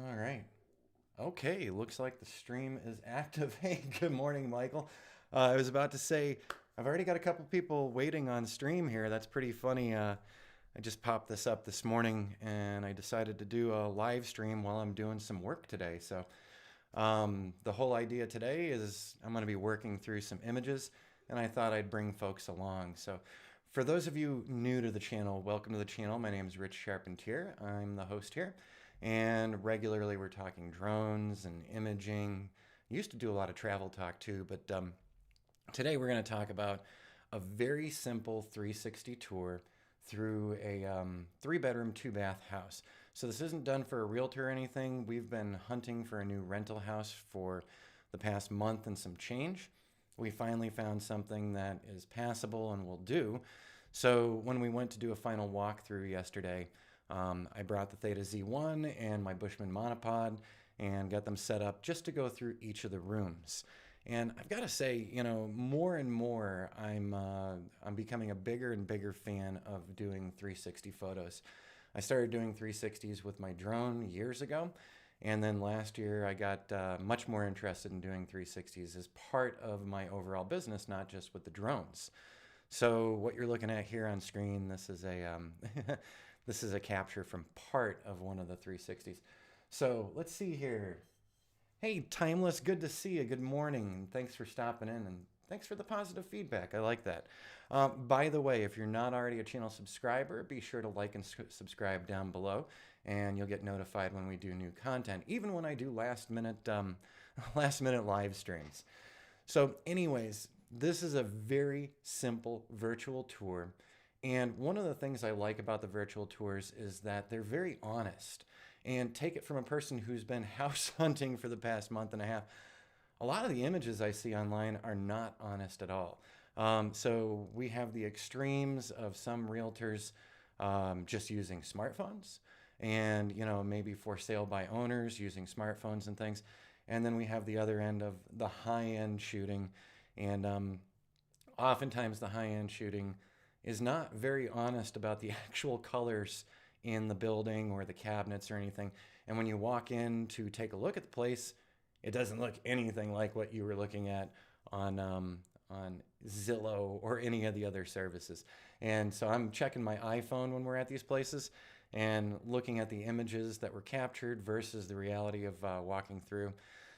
All right. Okay, looks like the stream is active. Hey, good morning, Michael. I was about to say, I've already got a couple people waiting on stream here. That's pretty funny. I just popped this up this morning and I decided to do a live stream while I'm doing some work today. So the whole idea today is I'm going to be working through some images and I thought I'd bring folks along. So for those of you new to the channel, welcome to the channel. My name is Rich Charpentier. I'm the host here. And regularly we're talking drones and imaging. Used to do a lot of travel talk too, but today we're going to talk about a very simple 360 tour through a 3-bedroom, 2-bath house. So this isn't done for a realtor or anything. We've been hunting for a new rental house for the past month and some change. We finally found something that is passable and will do. So when we went to do a final walkthrough yesterday, I brought the Theta Z1 and my Bushman Monopod and got them set up just to go through each of the rooms. And I've got to say, you know, more and more I'm becoming a bigger and bigger fan of doing 360 photos. I started doing 360s with my drone years ago, and then last year I got much more interested in doing 360s as part of my overall business, not just with the drones. So what you're looking at here on screen, this is a this is a capture from part of one of the 360s. So let's see here. Hey, Timeless, good to see you. Good morning. Thanks for stopping in and thanks for the positive feedback. I like that. By the way, if you're not already a channel subscriber, be sure to like and subscribe down below and you'll get notified when we do new content, even when I do last minute live streams. So anyways, this is a very simple virtual tour. And one of the things I like about the virtual tours is that they're very honest. And take it from a person who's been house hunting for the past month and a half. A lot of the images I see online are not honest at all. So we have the extremes of some realtors just using smartphones and, you know, maybe for sale by owners using smartphones and things. And then we have the other end of the high-end shooting. And oftentimes the high-end shooting is not very honest about the actual colors in the building or the cabinets or anything. And when you walk in to take a look at the place, it doesn't look anything like what you were looking at on Zillow or any of the other services. And so I'm checking my iPhone when we're at these places and looking at the images that were captured versus the reality of walking through.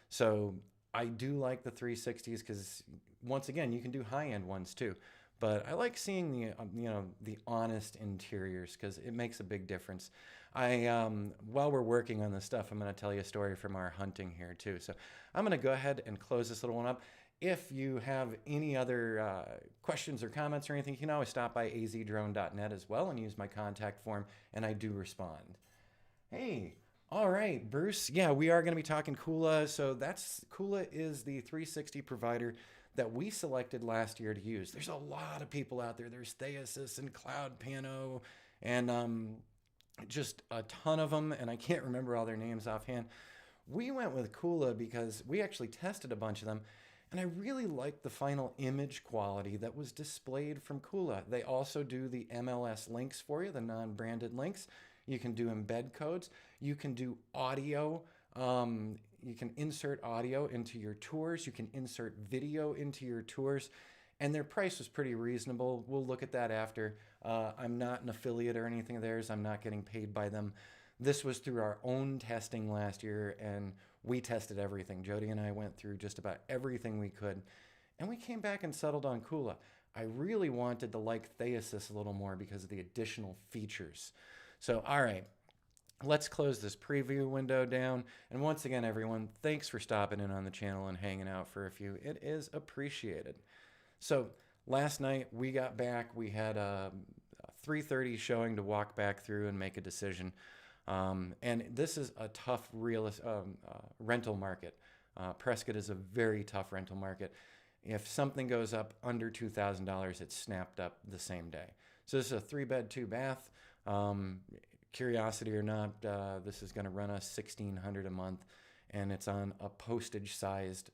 So I do like the 360s because, once again, you can do high-end ones too. But I like seeing the the honest interiors because it makes a big difference. While we're working on this stuff, I'm going to tell you a story from our hunting here too. So I'm going to go ahead and close this little one up. If you have any other questions or comments or anything, you can always stop by azdrone.net as well and use my contact form, and I do respond. Hey, all right, Bruce. Yeah, we are going to be talking Kuula. So Kuula is the 360 provider that we selected last year to use. There's a lot of people out there. There's Theasis and Cloud Pano and just a ton of them, and I can't remember all their names offhand. We went with Kuula because we actually tested a bunch of them, and I really liked the final image quality that was displayed from Kuula. They also do the MLS links for you, the non-branded links. You can do embed codes. You can do audio. You can insert audio into your tours. You can insert video into your tours. And their price was pretty reasonable. We'll look at that after. I'm not an affiliate or anything of theirs. I'm not getting paid by them. This was through our own testing last year, and we tested everything. Jody and I went through just about everything we could, and we came back and settled on Kuula. I really wanted to like Theasis a little more because of the additional features. So, all right. Let's close this preview window down. And once again, everyone, thanks for stopping in on the channel and hanging out for a few. It is appreciated. So last night we got back. We had a 3:30 showing to walk back through and make a decision. And this is a tough rental market. Prescott is a very tough rental market. If something goes up under $2,000, it's snapped up the same day. So this is a 3-bed, 2-bath. Curiosity or not, this is going to run us $1,600 a month, and it's on a postage-sized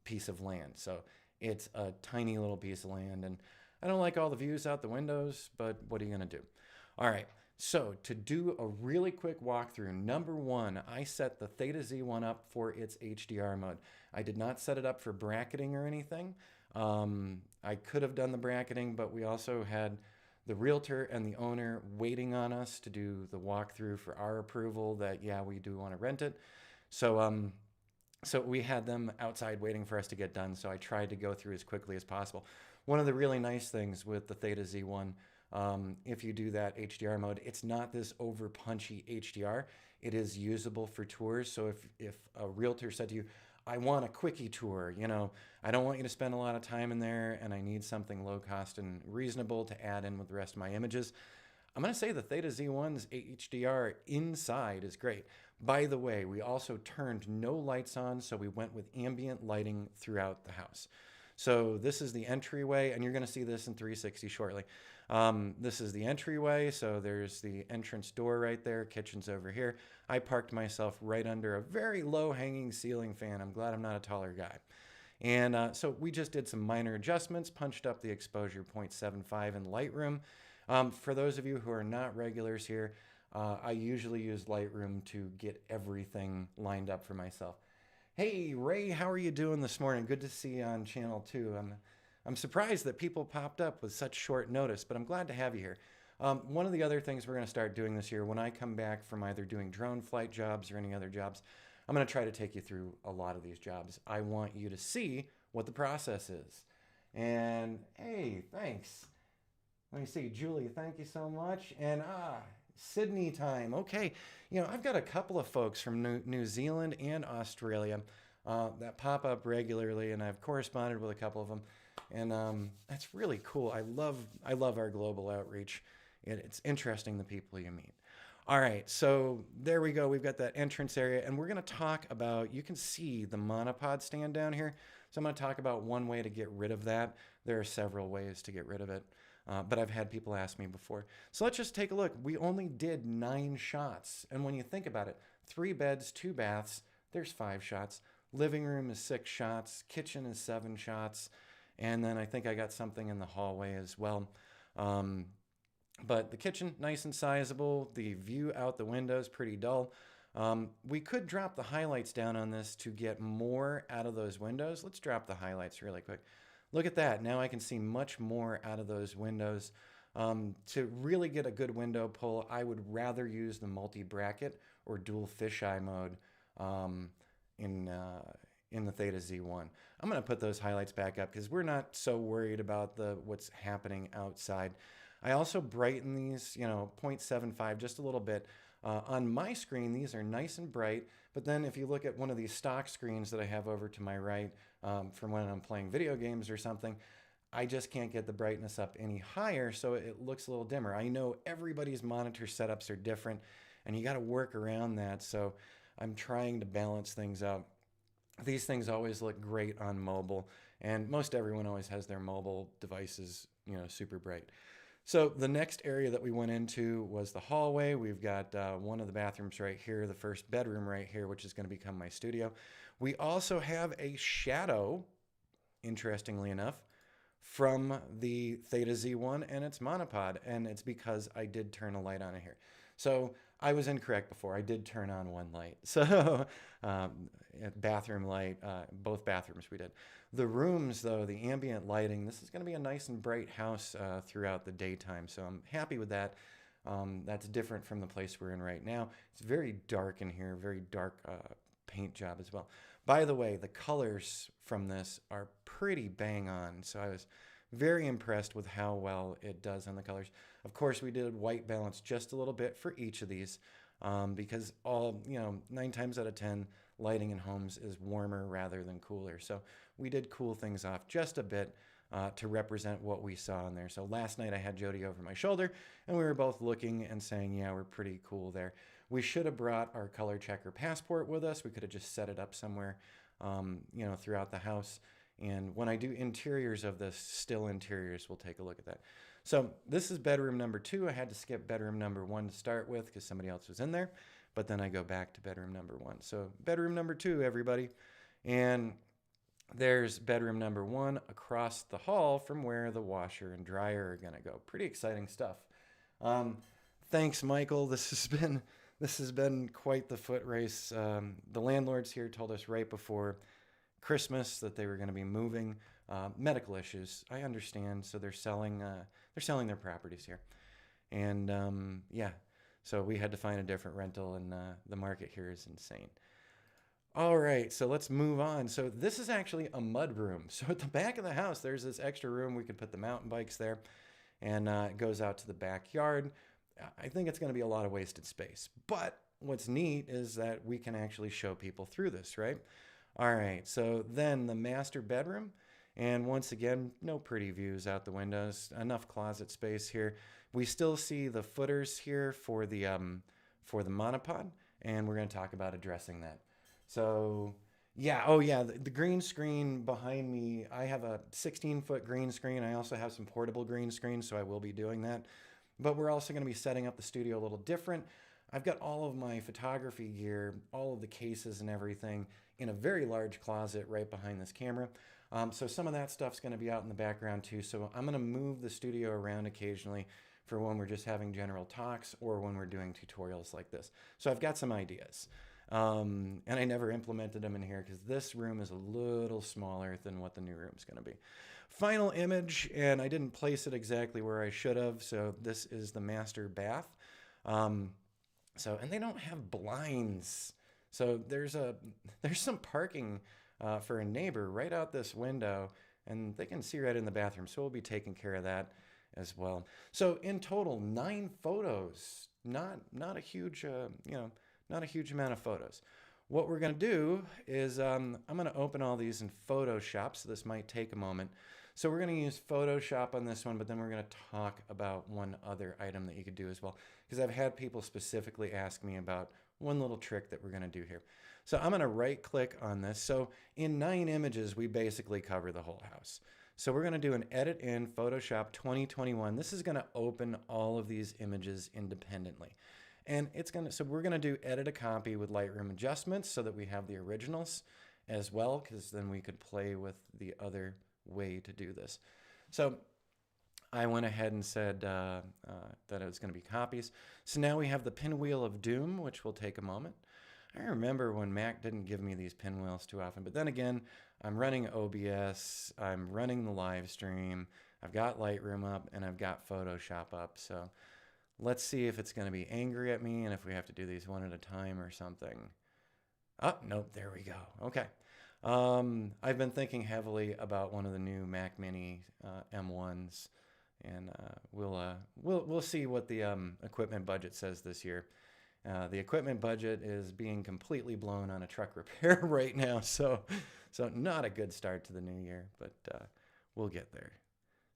piece of land. So it's a tiny little piece of land, and I don't like all the views out the windows, but what are you going to do? All right, So to do a really quick walkthrough, number one, I set the Theta Z1 up for its HDR mode. I did not set it up for bracketing or anything. I could have done the bracketing, but we also had the realtor and the owner waiting on us to do the walkthrough for our approval that, yeah, we do want to rent it. So we had them outside waiting for us to get done, so I tried to go through as quickly as possible. One of the really nice things with the Theta Z1, if you do that HDR mode, it's not this over punchy HDR. It is usable for tours. So if a realtor said to you, I want a quickie tour, you know, I don't want you to spend a lot of time in there and I need something low cost and reasonable to add in with the rest of my images, I'm going to say the Theta Z1's HDR inside is great. By the way, we also turned no lights on, so we went with ambient lighting throughout the house. So this is the entryway, and you're going to see this in 360 shortly. This is the entryway, so there's the entrance door right there, kitchen's over here. I parked myself right under a very low-hanging ceiling fan. I'm glad I'm not a taller guy. And so we just did some minor adjustments, punched up the exposure 0.75 in Lightroom. For those of you who are not regulars here, I usually use Lightroom to get everything lined up for myself. Hey, Ray, how are you doing this morning? Good to see you on channel 2. I'm surprised that people popped up with such short notice, but I'm glad to have you here. One of the other things we're going to start doing this year, when I come back from either doing drone flight jobs or any other jobs, I'm going to try to take you through a lot of these jobs. I want you to see what the process is. And hey, thanks. Let me see, Julie, thank you so much. And Sydney time. Okay, you know, I've got a couple of folks from New Zealand and Australia that pop up regularly, and I've corresponded with a couple of them. And that's really cool. I love our global outreach. It's interesting the people you meet. All right, so there we go. We've got that entrance area, and we're going to talk about, you can see the monopod stand down here. So I'm going to talk about one way to get rid of that. There are several ways to get rid of it. But I've had people ask me before. So let's just take a look. We only did 9 shots. And when you think about it, 3 beds, 2 baths, there's 5 shots. Living room is 6 shots. Kitchen is 7 shots. And then I think I got something in the hallway as well. But the kitchen, nice and sizable. The view out the window is pretty dull. We could drop the highlights down on this to get more out of those windows. Let's drop the highlights really quick. Look at that. Now I can see much more out of those windows. To really get a good window pull, I would rather use the multi-bracket or dual fisheye mode in the Theta Z1. I'm going to put those highlights back up because we're not so worried about what's happening outside. I also brighten these, 0.75 just a little bit. On my screen, these are nice and bright, but then if you look at one of these stock screens that I have over to my right from when I'm playing video games or something, I just can't get the brightness up any higher, so it looks a little dimmer. I know everybody's monitor setups are different, and you got to work around that, so I'm trying to balance things out. These things always look great on mobile, and most everyone always has their mobile devices, super bright. So the next area that we went into was the hallway. We've got one of the bathrooms right here, the first bedroom right here, which is going to become my studio. We also have a shadow, interestingly enough, from the Theta Z1 and its monopod, and it's because I did turn a light on it here. So I was incorrect before. I did turn on one light. So bathroom light, both bathrooms we did. The rooms, though, the ambient lighting, this is going to be a nice and bright house throughout the daytime, so I'm happy with that. That's different from the place we're in right now. It's very dark in here, very dark paint job as well. By the way, the colors from this are pretty bang on, so I was very impressed with how well it does on the colors. Of course, we did white balance just a little bit for each of these because 9 times out of 10, lighting in homes is warmer rather than cooler. So we did cool things off just a bit to represent what we saw in there. So last night I had Jody over my shoulder and we were both looking and saying, yeah, we're pretty cool there. We should have brought our color checker passport with us. We could have just set it up somewhere, throughout the house. And when I do interiors of this, still interiors, we'll take a look at that. So this is bedroom number 2. I had to skip bedroom number 1 to start with because somebody else was in there. But then I go back to bedroom number 1. So bedroom number 2, everybody. And there's bedroom number 1 across the hall from where the washer and dryer are going to go. Pretty exciting stuff. Thanks, Michael. This has been quite the foot race. The landlords here told us right before Christmas that they were going to be moving. Medical issues, I understand. So they're selling their properties here, and yeah, so we had to find a different rental, and the market here is insane. All right, so let's move on. So this is actually a mud room. So at the back of the house, there's this extra room. We could put the mountain bikes there, and it goes out to the backyard. I think it's going to be a lot of wasted space. But what's neat is that we can actually show people through this, right? All right, so then the master bedroom. And once again, no pretty views out the windows. Enough closet space here. We still see the footers here for the monopod, and we're going to talk about addressing that. So yeah, oh yeah, the green screen behind me, I have a 16-foot green screen. I also have some portable green screens, so I will be doing that. But we're also going to be setting up the studio a little different. I've got all of my photography gear, all of the cases and everything in a very large closet right behind this camera. So some of that stuff's going to be out in the background too. So I'm going to move the studio around occasionally for when we're just having general talks or when we're doing tutorials like this. So I've got some ideas. And I never implemented them in here because this room is a little smaller than what the new room's going to be. Final image, and I didn't place it exactly where I should have. So this is the master bath. And they don't have blinds. So there's some parking for a neighbor right out this window, and they can see right in the bathroom. So we'll be taking care of that as well. So in total, 9 photos. Not a huge not a huge amount of photos. What we're going to do is I'm going to open all these in Photoshop, so this might take a moment. So we're going to use Photoshop on this one, but then we're going to talk about one other item that you could do as well, because I've had people specifically ask me about one little trick that we're going to do here. So I'm going to right click on this. So in 9 images, we basically cover the whole house. So we're going to do an edit in Photoshop 2021. This is going to open all of these images independently. And so we're going to do edit a copy with Lightroom adjustments so that we have the originals as well, because then we could play with the other way to do this. So I went ahead and said that it was going to be copies. So now we have the pinwheel of doom, which will take a moment. I remember when Mac didn't give me these pinwheels too often, but then again, I'm running OBS, I'm running the live stream, I've got Lightroom up, and I've got Photoshop up. So let's see if it's going to be angry at me and if we have to do these one at a time or something. Oh, nope, there we go. Okay. I've been thinking heavily about one of the new Mac Mini M1s, and we'll see what the equipment budget says this year. The equipment budget is being completely blown on a truck repair right now, so not a good start to the new year, but we'll get there.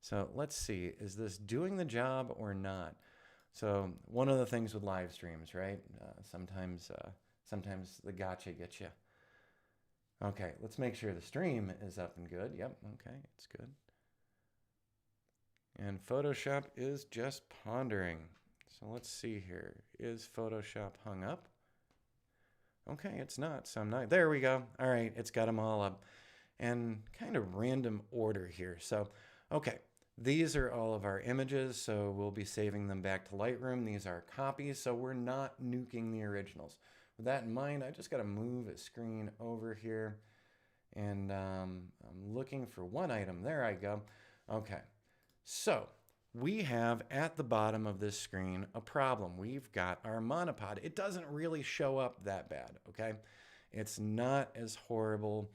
So let's see, is this doing the job or not? So one of the things with live streams, right? Sometimes the gotcha gets you. Okay, let's make sure the stream is up and good. Yep, okay, it's good. And Photoshop is just pondering. So let's see here. Is Photoshop hung up? Okay, it's not. So I'm not. There we go. All right, it's got them all up. And kind of random order here. So, okay, these are all of our images. So we'll be saving them back to Lightroom. These are copies. So we're not nuking the originals. With that in mind, I just got to move a screen over here. And I'm looking for one item. There I go. Okay, so we have at the bottom of this screen a problem. We've got our monopod. It doesn't really show up that bad, okay? It's not as horrible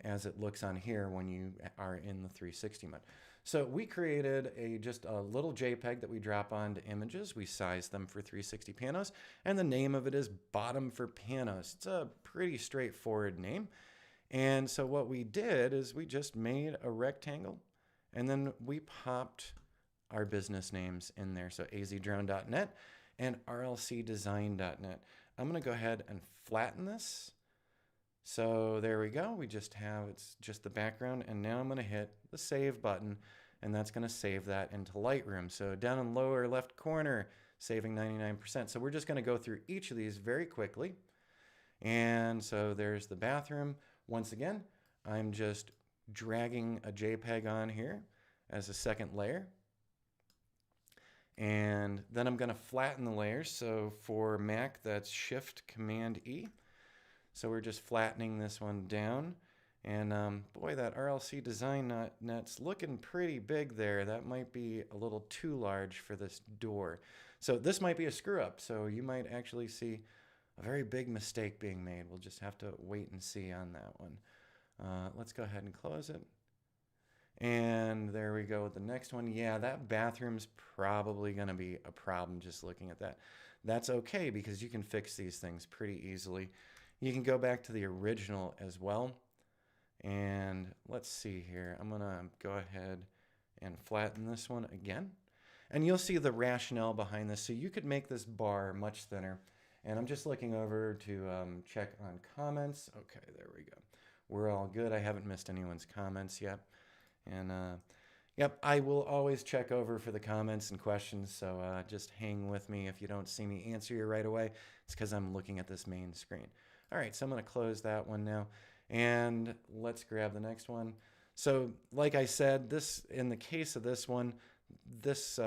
as it looks on here when you are in the 360 mode. So we created just a little JPEG that we drop onto images. We size them for 360 panos, and the name of it is Bottom for Panos. It's a pretty straightforward name. And so what we did is we just made a rectangle, and then we popped our business names in there. So azdrone.net and rlcdesign.net. I'm going to go ahead and flatten this. So there we go. It's just the background. And now I'm going to hit the save button, and that's going to save that into Lightroom. So down in the lower left corner, saving 99%. So we're just going to go through each of these very quickly. And so there's the bathroom. Once again, I'm just dragging a JPEG on here as a second layer. And then I'm going to flatten the layers. So for Mac, that's Shift Command E. So we're just flattening this one down. And boy, that RLC design net's looking pretty big there. That might be a little too large for this door. So this might be a screw up. So you might actually see a very big mistake being made. We'll just have to wait and see on that one. Let's go ahead and close it. And there we go with the next one. Yeah, that bathroom's probably going to be a problem just looking at that. That's okay because you can fix these things pretty easily. You can go back to the original as well. And let's see here. I'm going to go ahead and flatten this one again. And you'll see the rationale behind this. So you could make this bar much thinner. And I'm just looking over to check on comments. Okay, there we go. We're all good. I haven't missed anyone's comments yet. And yep, I will always check over for the comments and questions. So just hang with me if you don't see me answer you right away. It's because I'm looking at this main screen. All right, so I'm going to close that one now. And let's grab the next one. So like I said, in the case of this one, this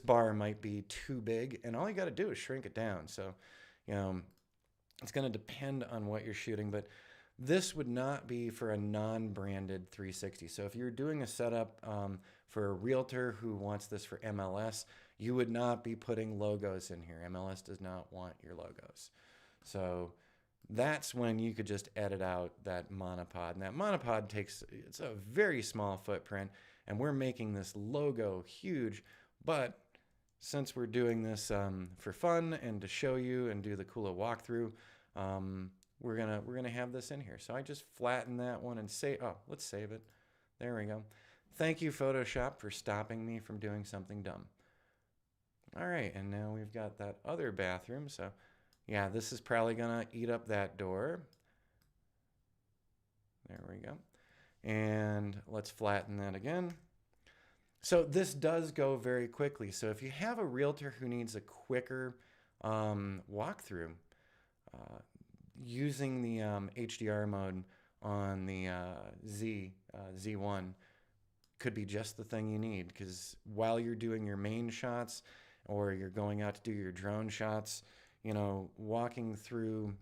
bar might be too big. And all you got to do is shrink it down. So, you know, it's going to depend on what you're shooting. But this would not be for a non-branded 360. So if you're doing a setup for a realtor who wants this for MLS, you would not be putting logos in here. MLS does not want your logos. So that's when you could just edit out that monopod. And that monopod it's a very small footprint, and we're making this logo huge. But since we're doing this for fun and to show you and do the Kuula walkthrough, we're gonna have this in here. So I just flatten that one and let's save it. There we go. Thank you, Photoshop, for stopping me from doing something dumb. All right, and now we've got that other bathroom. So yeah, this is probably gonna eat up that door. There we go. And let's flatten that again. So this does go very quickly. So if you have a realtor who needs a quicker walkthrough, using the HDR mode on the Z1 could be just the thing you need, because while you're doing your main shots or you're going out to do your drone shots, you know, walking through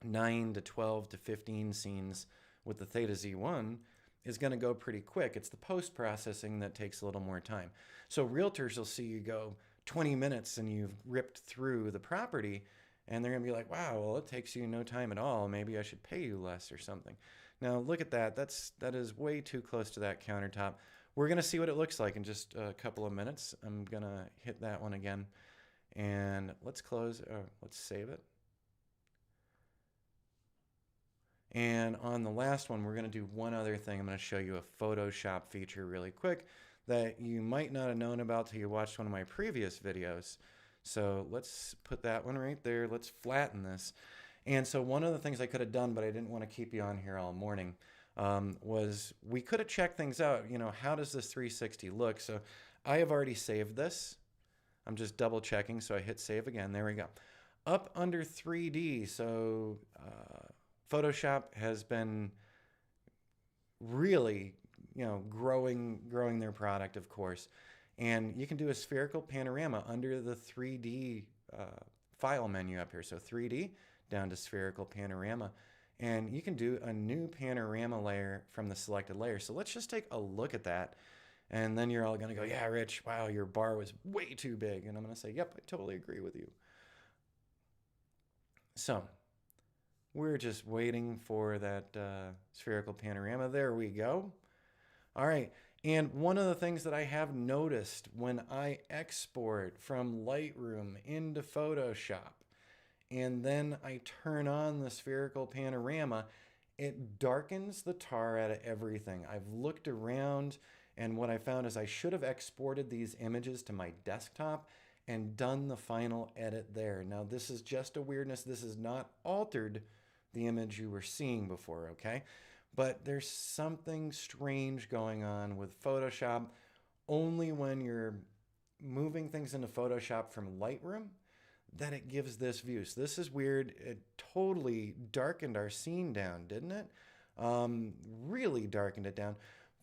9 to 12 to 15 scenes with the Theta Z1 is going to go pretty quick. It's the post-processing that takes a little more time. So realtors will see you go 20 minutes and you've ripped through the property, and they're going to be like, wow, well, it takes you no time at all. Maybe I should pay you less or something. Now, look at that. That is way too close to that countertop. We're going to see what it looks like in just a couple of minutes. I'm going to hit that one again. And let's save it. And on the last one, we're going to do one other thing. I'm going to show you a Photoshop feature really quick that you might not have known about till you watched one of my previous videos. So let's put that one right there. Let's flatten this. And so one of the things I could have done, but I didn't want to keep you on here all morning, was we could have checked things out. You know, how does this 360 look? So I have already saved this. I'm just double checking. So I hit save again. There we go. Up under 3D. So Photoshop has been really, you know, growing their product, of course. And you can do a spherical panorama under the 3D file menu up here. So 3D down to spherical panorama. And you can do a new panorama layer from the selected layer. So let's just take a look at that. And then you're all going to go, yeah, Rich, wow, your bar was way too big. And I'm going to say, yep, I totally agree with you. So we're just waiting for that spherical panorama. There we go. All right. And one of the things that I have noticed when I export from Lightroom into Photoshop, and then I turn on the spherical panorama, it darkens the tar out of everything. I've looked around, and what I found is I should have exported these images to my desktop and done the final edit there. Now, this is just a weirdness. This has not altered the image you were seeing before, okay? But there's something strange going on with Photoshop only when you're moving things into Photoshop from Lightroom that it gives this view. So this is weird. It totally darkened our scene down, didn't it? Really darkened it down.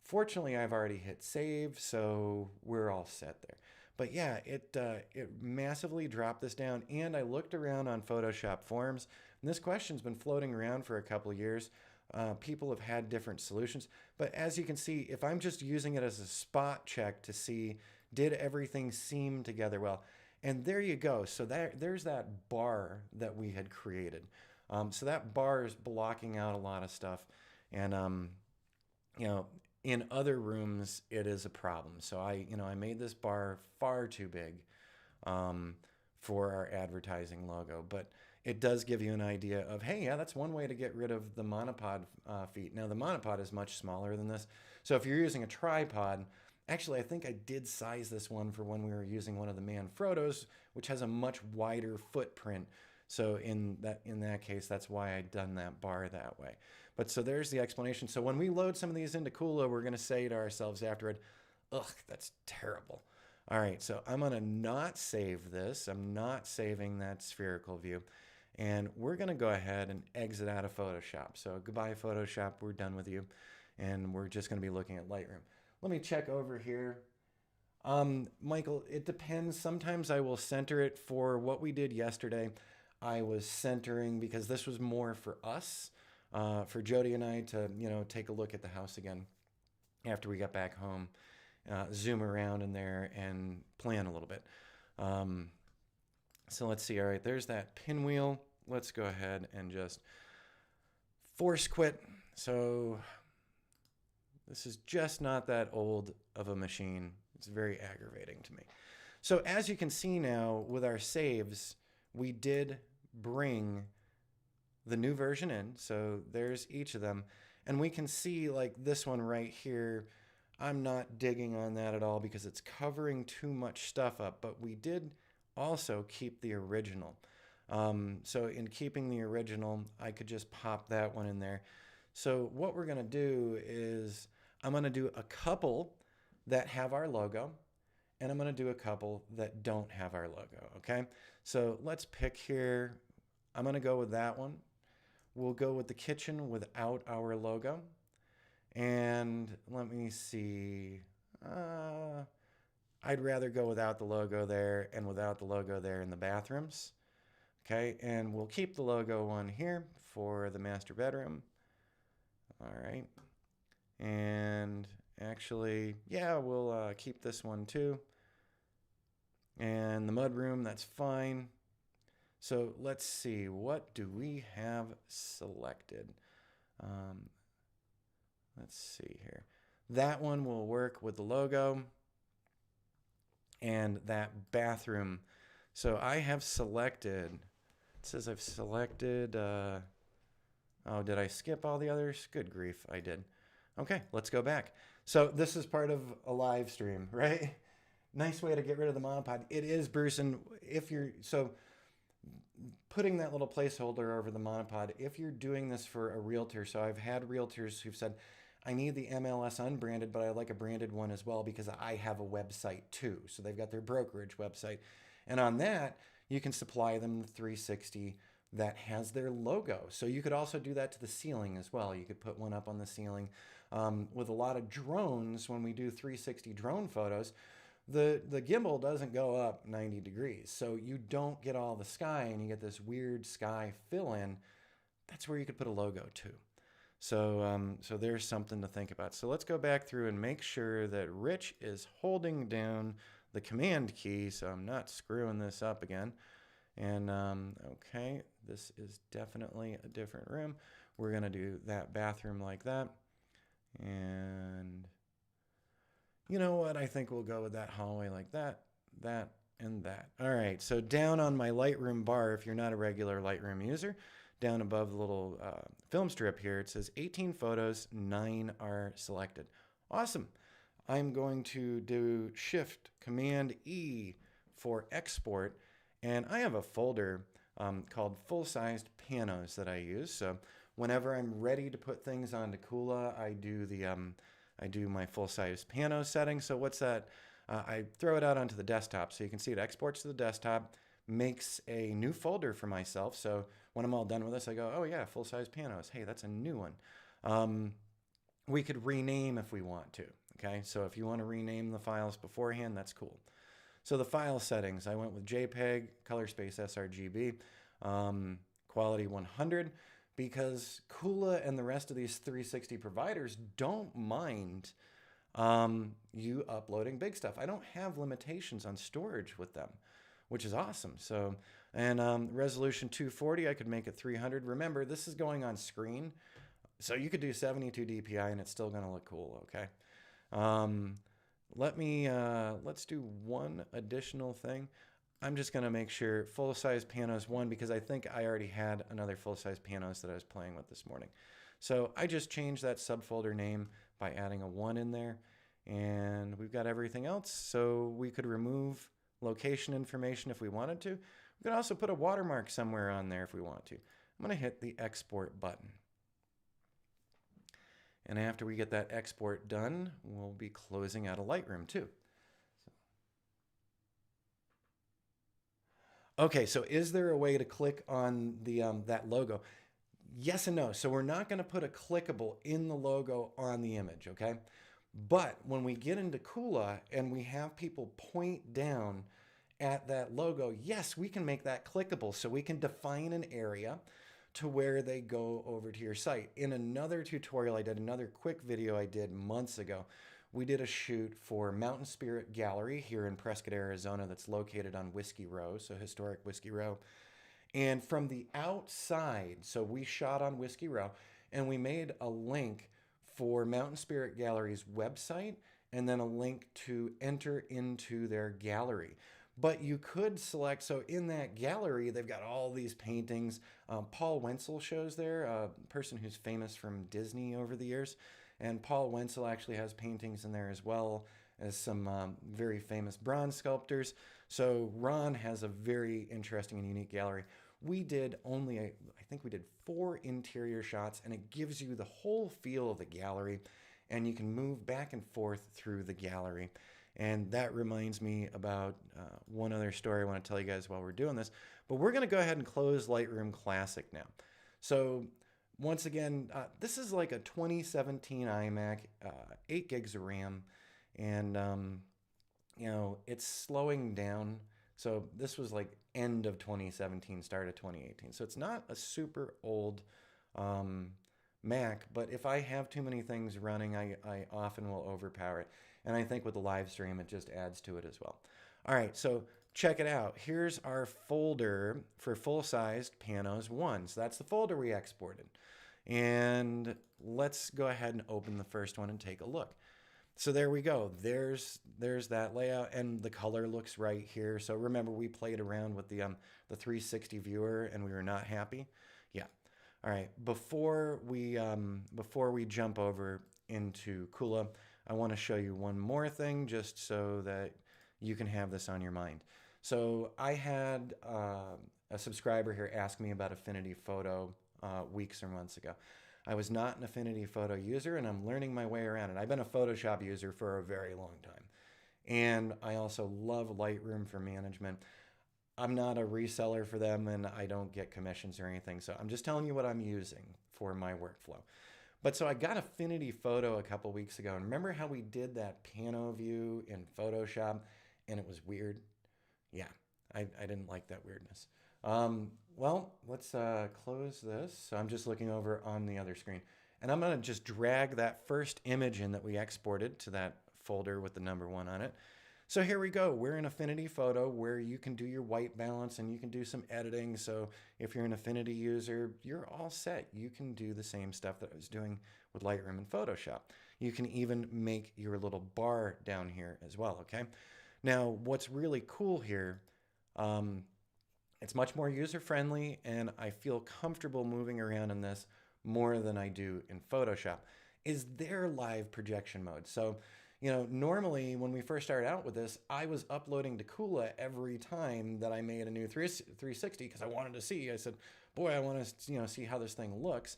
Fortunately, I've already hit save, so we're all set there. But yeah, it massively dropped this down, and I looked around on Photoshop forums, and this question's been floating around for a couple of years. People have had different solutions, but as you can see, if I'm just using it as a spot check to see did everything seem together well, and there you go. So there's that bar that we had created. So that bar is blocking out a lot of stuff, and you know, in other rooms it is a problem. So I made this bar far too big for our advertising logo, but it does give you an idea of, hey, yeah, that's one way to get rid of the monopod feet. Now the monopod is much smaller than this, so if you're using a tripod, actually I think I did size this one for when we were using one of the Manfrottos, which has a much wider footprint. So in that case, that's why I'd done that bar that way. But so there's the explanation. So when we load some of these into Kuula, we're going to say to ourselves afterward, ugh, that's terrible. All right, so I'm going to not save this. I'm not saving that spherical view. And we're going to go ahead and exit out of Photoshop. So goodbye, Photoshop. We're done with you. And we're just going to be looking at Lightroom. Let me check over here. Michael, it depends. Sometimes I will center it. For what we did yesterday, I was centering because this was more for us, for Jody and I to, take a look at the house again after we got back home, zoom around in there and plan a little bit. So let's see. All right, there's that pinwheel. Let's go ahead and just force quit. So this is just not that old of a machine. It's very aggravating to me. So as you can see now with our saves, we did bring the new version in. So there's each of them. And we can see like this one right here, I'm not digging on that at all because it's covering too much stuff up. But we did also keep the original. So in keeping the original, I could just pop that one in there. So what we're going to do is I'm going to do a couple that have our logo, and I'm going to do a couple that don't have our logo, okay? So let's pick here. I'm going to go with that one. We'll go with the kitchen without our logo. And let me see. I'd rather go without the logo there and without the logo there in the bathrooms. Okay, and we'll keep the logo one here for the master bedroom. All right. And actually, yeah, we'll keep this one too. And the mudroom, that's fine. So let's see, what do we have selected? Let's see here. That one will work with the logo. And that bathroom. So I have selected, it says I've selected, oh, did I skip all the others? Good grief, I did. Okay, let's go back. So this is part of a live stream, right? Nice way to get rid of the monopod. It is, Bruce, and if you're, so putting that little placeholder over the monopod, if you're doing this for a realtor, so I've had realtors who've said, I need the MLS unbranded, but I like a branded one as well because I have a website too. So they've got their brokerage website. And on that, you can supply them the 360 that has their logo. So you could also do that to the ceiling as well. You could put one up on the ceiling. With a lot of drones, when we do 360 drone photos, the gimbal doesn't go up 90 degrees. So you don't get all the sky and you get this weird sky fill in. That's where you could put a logo too. So, so there's something to think about. So let's go back through and make sure that Rich is holding down the command key so I'm not screwing this up again. And okay, this is definitely a different room. We're going to do that bathroom like that. And you know what? I think we'll go with that hallway like that, that, and that. All right, so down on my Lightroom bar, if you're not a regular Lightroom user, down above the little film strip here, it says 18 photos, 9 are selected. Awesome. I'm going to do Shift Command E for export, and I have a folder called full-sized panos that I use. So whenever I'm ready to put things onto Kuula, I do my full-size pano setting. So what's that? I throw it out onto the desktop, so you can see it exports to the desktop, makes a new folder for myself. So when I'm all done with this, I go, oh yeah, full-size panos. Hey, that's a new one. we could rename if we want to. Okay, so if you want to rename the files beforehand, that's cool. So the file settings, I went with JPEG, color space sRGB, quality 100, because Kuula and the rest of these 360 providers don't mind you uploading big stuff. I don't have limitations on storage with them, which is awesome. So, and resolution 240, I could make it 300. Remember, this is going on screen, so you could do 72 DPI and it's still going to look cool, okay? Let's do one additional thing. I'm just going to make sure full-size Panos 1, because I think I already had another full-size Panos that I was playing with this morning. So I just changed that subfolder name by adding a 1 in there, and we've got everything else. So we could remove location information if we wanted to. We could also put a watermark somewhere on there if we want to. I'm going to hit the export button. And after we get that export done, we'll be closing out of Lightroom too. Okay, so is there a way to click on the that logo? Yes and no. So we're not going to put a clickable in the logo on the image, okay? But when we get into Kuula and we have people point down at that logo, yes, we can make that clickable. So we can define an area to where they go over to your site. In another tutorial I did, another quick video I did months ago, we did a shoot for Mountain Spirit Gallery here in Prescott, Arizona, that's located on Whiskey Row, so historic Whiskey Row. And from the outside, so we shot on Whiskey Row, and we made a link for Mountain Spirit Gallery's website, and then a link to enter into their gallery. But you could select, so in that gallery, they've got all these paintings. Paul Wenzel shows there, a person who's famous from Disney over the years. And Paul Wenzel actually has paintings in there as well as some very famous bronze sculptors. So Ron has a very interesting and unique gallery. We did only, I think we did 4 interior shots, and it gives you the whole feel of the gallery, and you can move back and forth through the gallery. And that reminds me about one other story I want to tell you guys while we're doing this. But we're going to go ahead and close Lightroom Classic now. So once again, this is like a 2017 iMac, 8 gigs of RAM, and you know, it's slowing down. So this was like end of 2017, start of 2018. So it's not a super old Mac, but if I have too many things running, I often will overpower it. And I think with the live stream, it just adds to it as well. All right, so check it out. Here's our folder for full-sized Panos 1. So that's the folder we exported. And let's go ahead and open the first one and take a look. So there we go. There's that layout, and the color looks right here. So remember, we played around with the 360 viewer, and we were not happy. Yeah. All right. Before we jump over into Kuula, I want to show you one more thing, just so that you can have this on your mind. So I had a subscriber here ask me about Affinity Photo weeks or months ago. I was not an Affinity Photo user, and I'm learning my way around it. I've been a Photoshop user for a very long time. And I also love Lightroom for management. I'm not a reseller for them, and I don't get commissions or anything. So I'm just telling you what I'm using for my workflow. But so I got Affinity Photo a couple weeks ago. And remember how we did that pano view in Photoshop, and it was weird? Yeah, I didn't like that weirdness. Well, let's close this. So I'm just looking over on the other screen. And I'm going to just drag that first image in that we exported to that folder with the number 1 on it. So here we go. We're in Affinity Photo, where you can do your white balance and you can do some editing. So if you're an Affinity user, you're all set. You can do the same stuff that I was doing with Lightroom and Photoshop. You can even make your little bar down here as well, okay? Now, what's really cool here, it's much more user-friendly, and I feel comfortable moving around in this more than I do in Photoshop, is their live projection mode. So, you know, normally when we first started out with this, I was uploading to Kuula every time that I made a new 360 because I wanted to see. I said, boy, I want to, you know, see how this thing looks.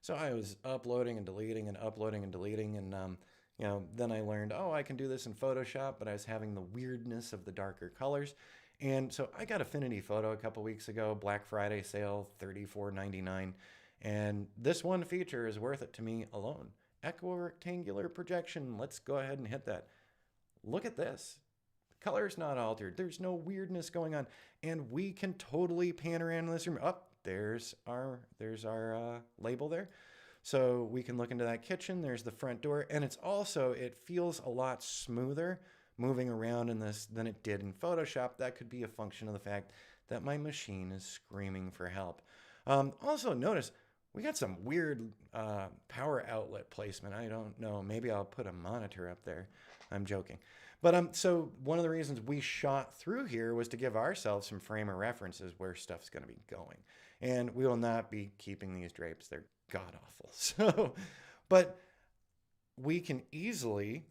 So I was uploading and deleting and uploading and deleting, and you know, then I learned, oh, I can do this in Photoshop, but I was having the weirdness of the darker colors. And so I got Affinity Photo a couple weeks ago, Black Friday sale, $34.99. And this one feature is worth it to me alone. equirectangular projection. Let's go ahead and hit that. Look at this. The color's not altered. There's no weirdness going on. And we can totally pan around in this room. Oh, there's our label there. So we can look into that kitchen. There's the front door. And it's also, it feels a lot smoother moving around in this than it did in Photoshop. That could be a function of the fact that my machine is screaming for help. Also notice we got some weird power outlet placement. I don't know. Maybe I'll put a monitor up there. I'm joking. But so one of the reasons we shot through here was to give ourselves some frame of references where stuff's going to be going. And we will not be keeping these drapes. They're god awful. So, but we can easily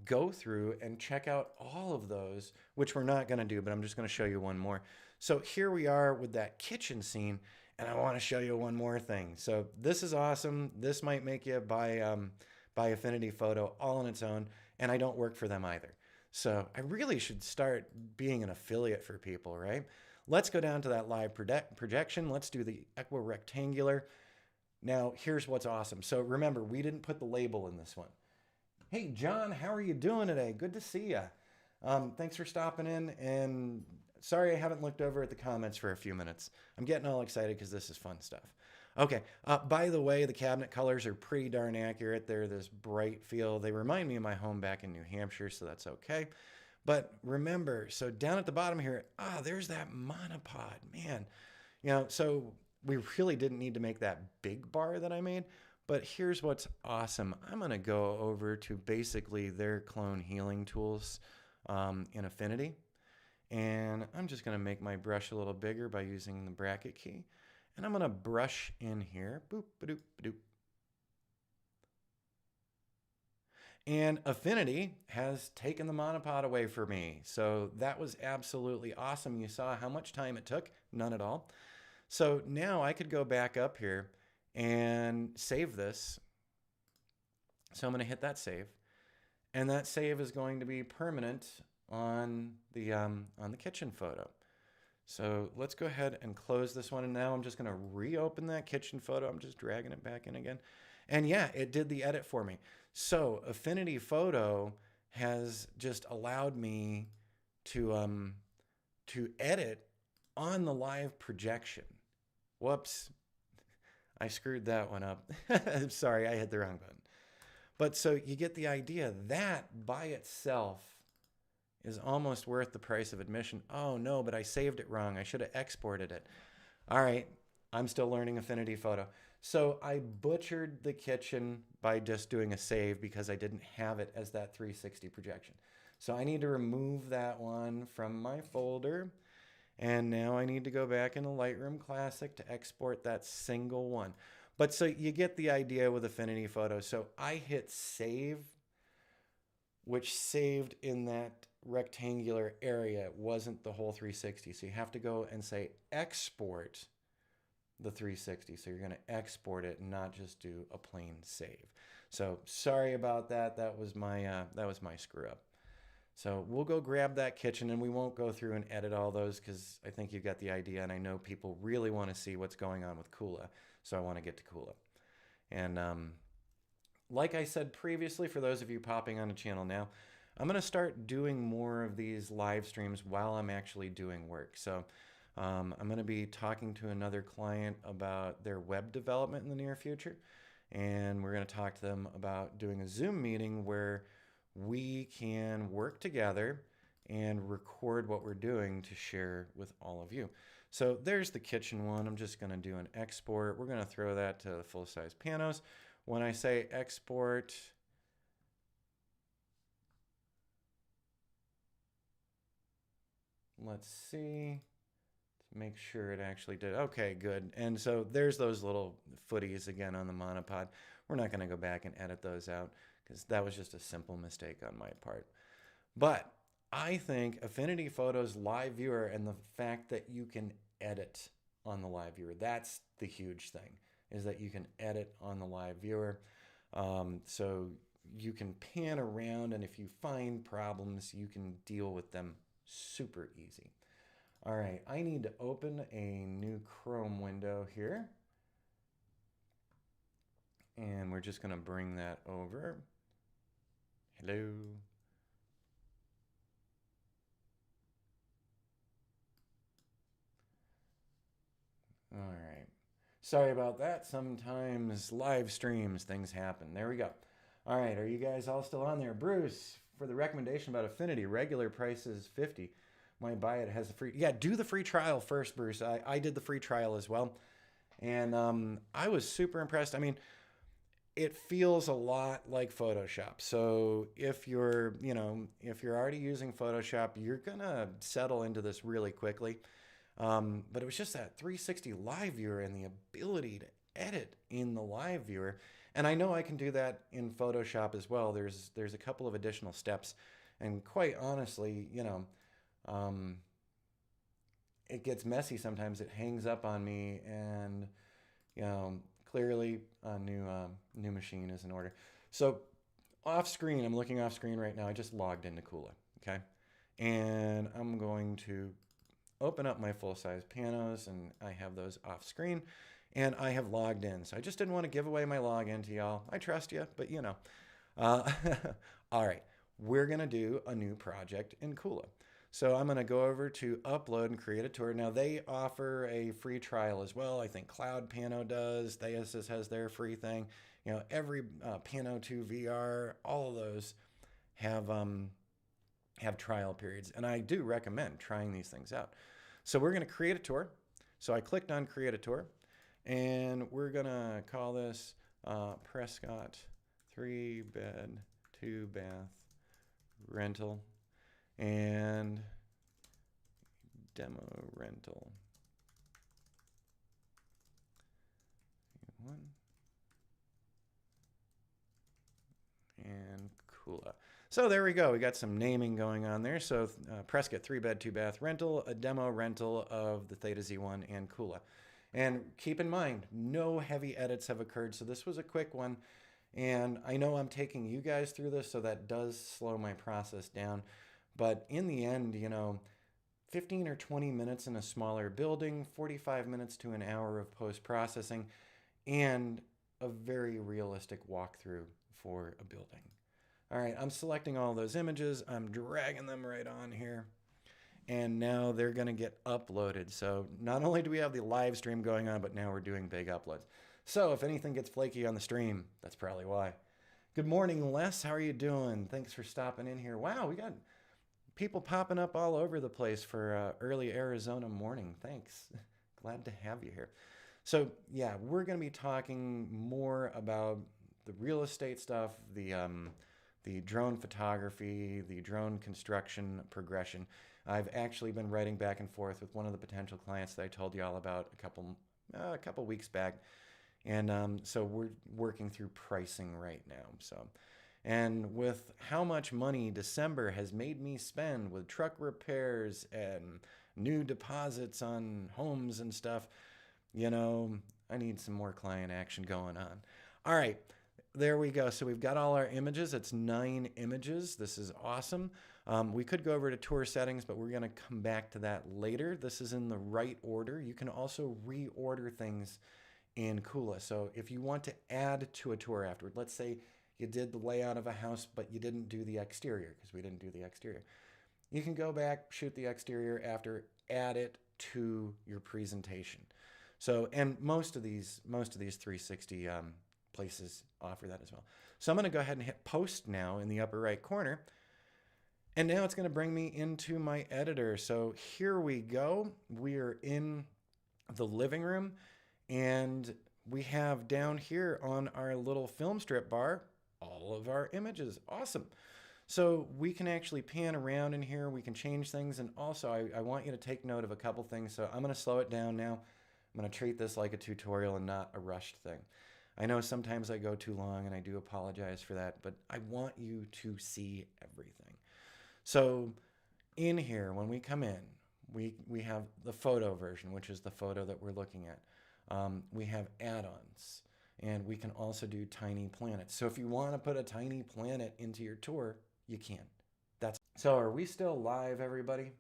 go through and check out all of those, which we're not going to do, but I'm just going to show you one more. So here we are with that kitchen scene, and I want to show you one more thing. So this is awesome. This might make you buy Affinity Photo all on its own, and I don't work for them either. So I really should start being an affiliate for people, right? Let's go down to that live projection. Let's do the equirectangular. Now, here's what's awesome. So remember, we didn't put the label in this one. Hey, John, how are you doing today? Good to see you. Thanks for stopping in, and sorry I haven't looked over at the comments for a few minutes. I'm getting all excited because this is fun stuff. Okay, by the way, the cabinet colors are pretty darn accurate. They're this bright feel. They remind me of my home back in New Hampshire, so that's okay. But remember, so down at the bottom here, there's that monopod, man. You know, so we really didn't need to make that big bar that I made. But here's what's awesome. I'm going to go over to basically their clone healing tools in Affinity. And I'm just going to make my brush a little bigger by using the bracket key. And I'm going to brush in here. Boop, ba-doop, ba-doop. And Affinity has taken the monopod away for me. So that was absolutely awesome. You saw how much time it took? None at all. So now I could go back up here and save this. So I'm going to hit that save, and that save is going to be permanent on the kitchen photo. So let's go ahead and close this one, and now I'm just going to reopen that kitchen photo. I'm just dragging it back in again, and yeah, it did the edit for me. So Affinity Photo has just allowed me to edit on the live projection. Whoops. I screwed that one up. I'm sorry, I hit the wrong button. But so you get the idea. That by itself is almost worth the price of admission. Oh no, but I saved it wrong. I should have exported it. All right, I'm still learning Affinity Photo. So I butchered the kitchen by just doing a save because I didn't have it as that 360 projection. So I need to remove that one from my folder. And now I need to go back into Lightroom Classic to export that single one. But so you get the idea with Affinity Photo. So I hit save, which saved in that rectangular area. It wasn't the whole 360. So you have to go and say export the 360. So you're going to export it and not just do a plain save. So sorry about that. That was my screw up. So we'll go grab that kitchen, and we won't go through and edit all those because I think you got the idea, and I know people really want to see what's going on with Kuula, so I want to get to Kuula. And like I said previously, for those of you popping on the channel now, I'm going to start doing more of these live streams while I'm actually doing work. So I'm going to be talking to another client about their web development in the near future, and we're going to talk to them about doing a Zoom meeting where we can work together and record what we're doing to share with all of you. So there's the kitchen one. I'm just going to do an export. We're going to throw that to the full-size panos. When I say export, let's see, to make sure it actually did. Okay, good. And so there's those little footies again on the monopod. We're not going to go back and edit those out, because that was just a simple mistake on my part. But I think Affinity Photo's live viewer and the fact that you can edit on the live viewer, that's the huge thing, is that you can edit on the live viewer. So you can pan around, and if you find problems, you can deal with them super easy. All right, I need to open a new Chrome window here. And we're just going to bring that over. Hello. All right. Sorry about that. Sometimes live streams, things happen. There we go. All right. Are you guys all still on there? Bruce, for the recommendation about Affinity, regular price is $50. Might buy it. Has a free. Yeah, do the free trial first, Bruce. I did the free trial as well. And I was super impressed. I mean, it feels a lot like Photoshop. So if you're, if you're already using Photoshop, you're gonna settle into this really quickly. But it was just that 360 live viewer and the ability to edit in the live viewer. And I know I can do that in Photoshop as well. There's a couple of additional steps, and quite honestly, um, it gets messy sometimes. It hangs up on me, and clearly a new machine is in order. So off screen, I'm looking off screen right now. I just logged into Kuula, okay? And I'm going to open up my full-size panos, and I have those off screen, and I have logged in. So I just didn't want to give away my login to y'all. I trust you, but All right, we're gonna do a new project in Kuula. So I'm gonna go over to upload and create a tour. Now they offer a free trial as well. I think Cloud Pano does. Theasis has their free thing. Every Pano 2 VR, all of those have trial periods, and I do recommend trying these things out. So we're going to create a tour. So I clicked on create a tour, and we're going to call this Prescott 3-bed 2-bath rental and demo rental. One and Kuula. So there we go. We got some naming going on there. So Prescott 3-bed 2-bath rental, a demo rental of the Theta Z1 and Kuula. And keep in mind, no heavy edits have occurred. So this was a quick one. And I know I'm taking you guys through this, so that does slow my process down. But in the end, 15 or 20 minutes in a smaller building, 45 minutes to an hour of post-processing, and a very realistic walkthrough for a building. All right, I'm selecting all those images. I'm dragging them right on here. And now they're going to get uploaded. So not only do we have the live stream going on, but now we're doing big uploads. So if anything gets flaky on the stream, that's probably why. Good morning, Les. How are you doing? Thanks for stopping in here. Wow, we got people popping up all over the place for early Arizona morning. Thanks. Glad to have you here. So yeah, we're going to be talking more about the real estate stuff, the drone photography, the drone construction progression. I've actually been writing back and forth with one of the potential clients that I told you all about a couple weeks back. And so we're working through pricing right now. And with how much money December has made me spend with truck repairs and new deposits on homes and stuff, I need some more client action going on. All right. There we go. So we've got all our images. It's 9 images. This is awesome. We could go over to tour settings, but we're going to come back to that later. This is in the right order. You can also reorder things in Kuula. So if you want to add to a tour afterward, let's say you did the layout of a house, but you didn't do the exterior because we didn't do the exterior. You can go back, shoot the exterior after, add it to your presentation. So, and most of these 360 places offer that as well. So I'm going to go ahead and hit post now in the upper right corner. And now it's going to bring me into my editor. So here we go. We are in the living room, and we have down here on our little film strip bar all of our images. Awesome. So we can actually pan around in here. We can change things. And also I want you to take note of a couple things. So I'm going to slow it down now. I'm going to treat this like a tutorial and not a rushed thing. I know sometimes I go too long, and I do apologize for that, but I want you to see everything. So in here, when we come in, we have the photo version, which is the photo that we're looking at. We have add-ons, and we can also do tiny planets. So if you want to put a tiny planet into your tour, you can. So are we still live, everybody?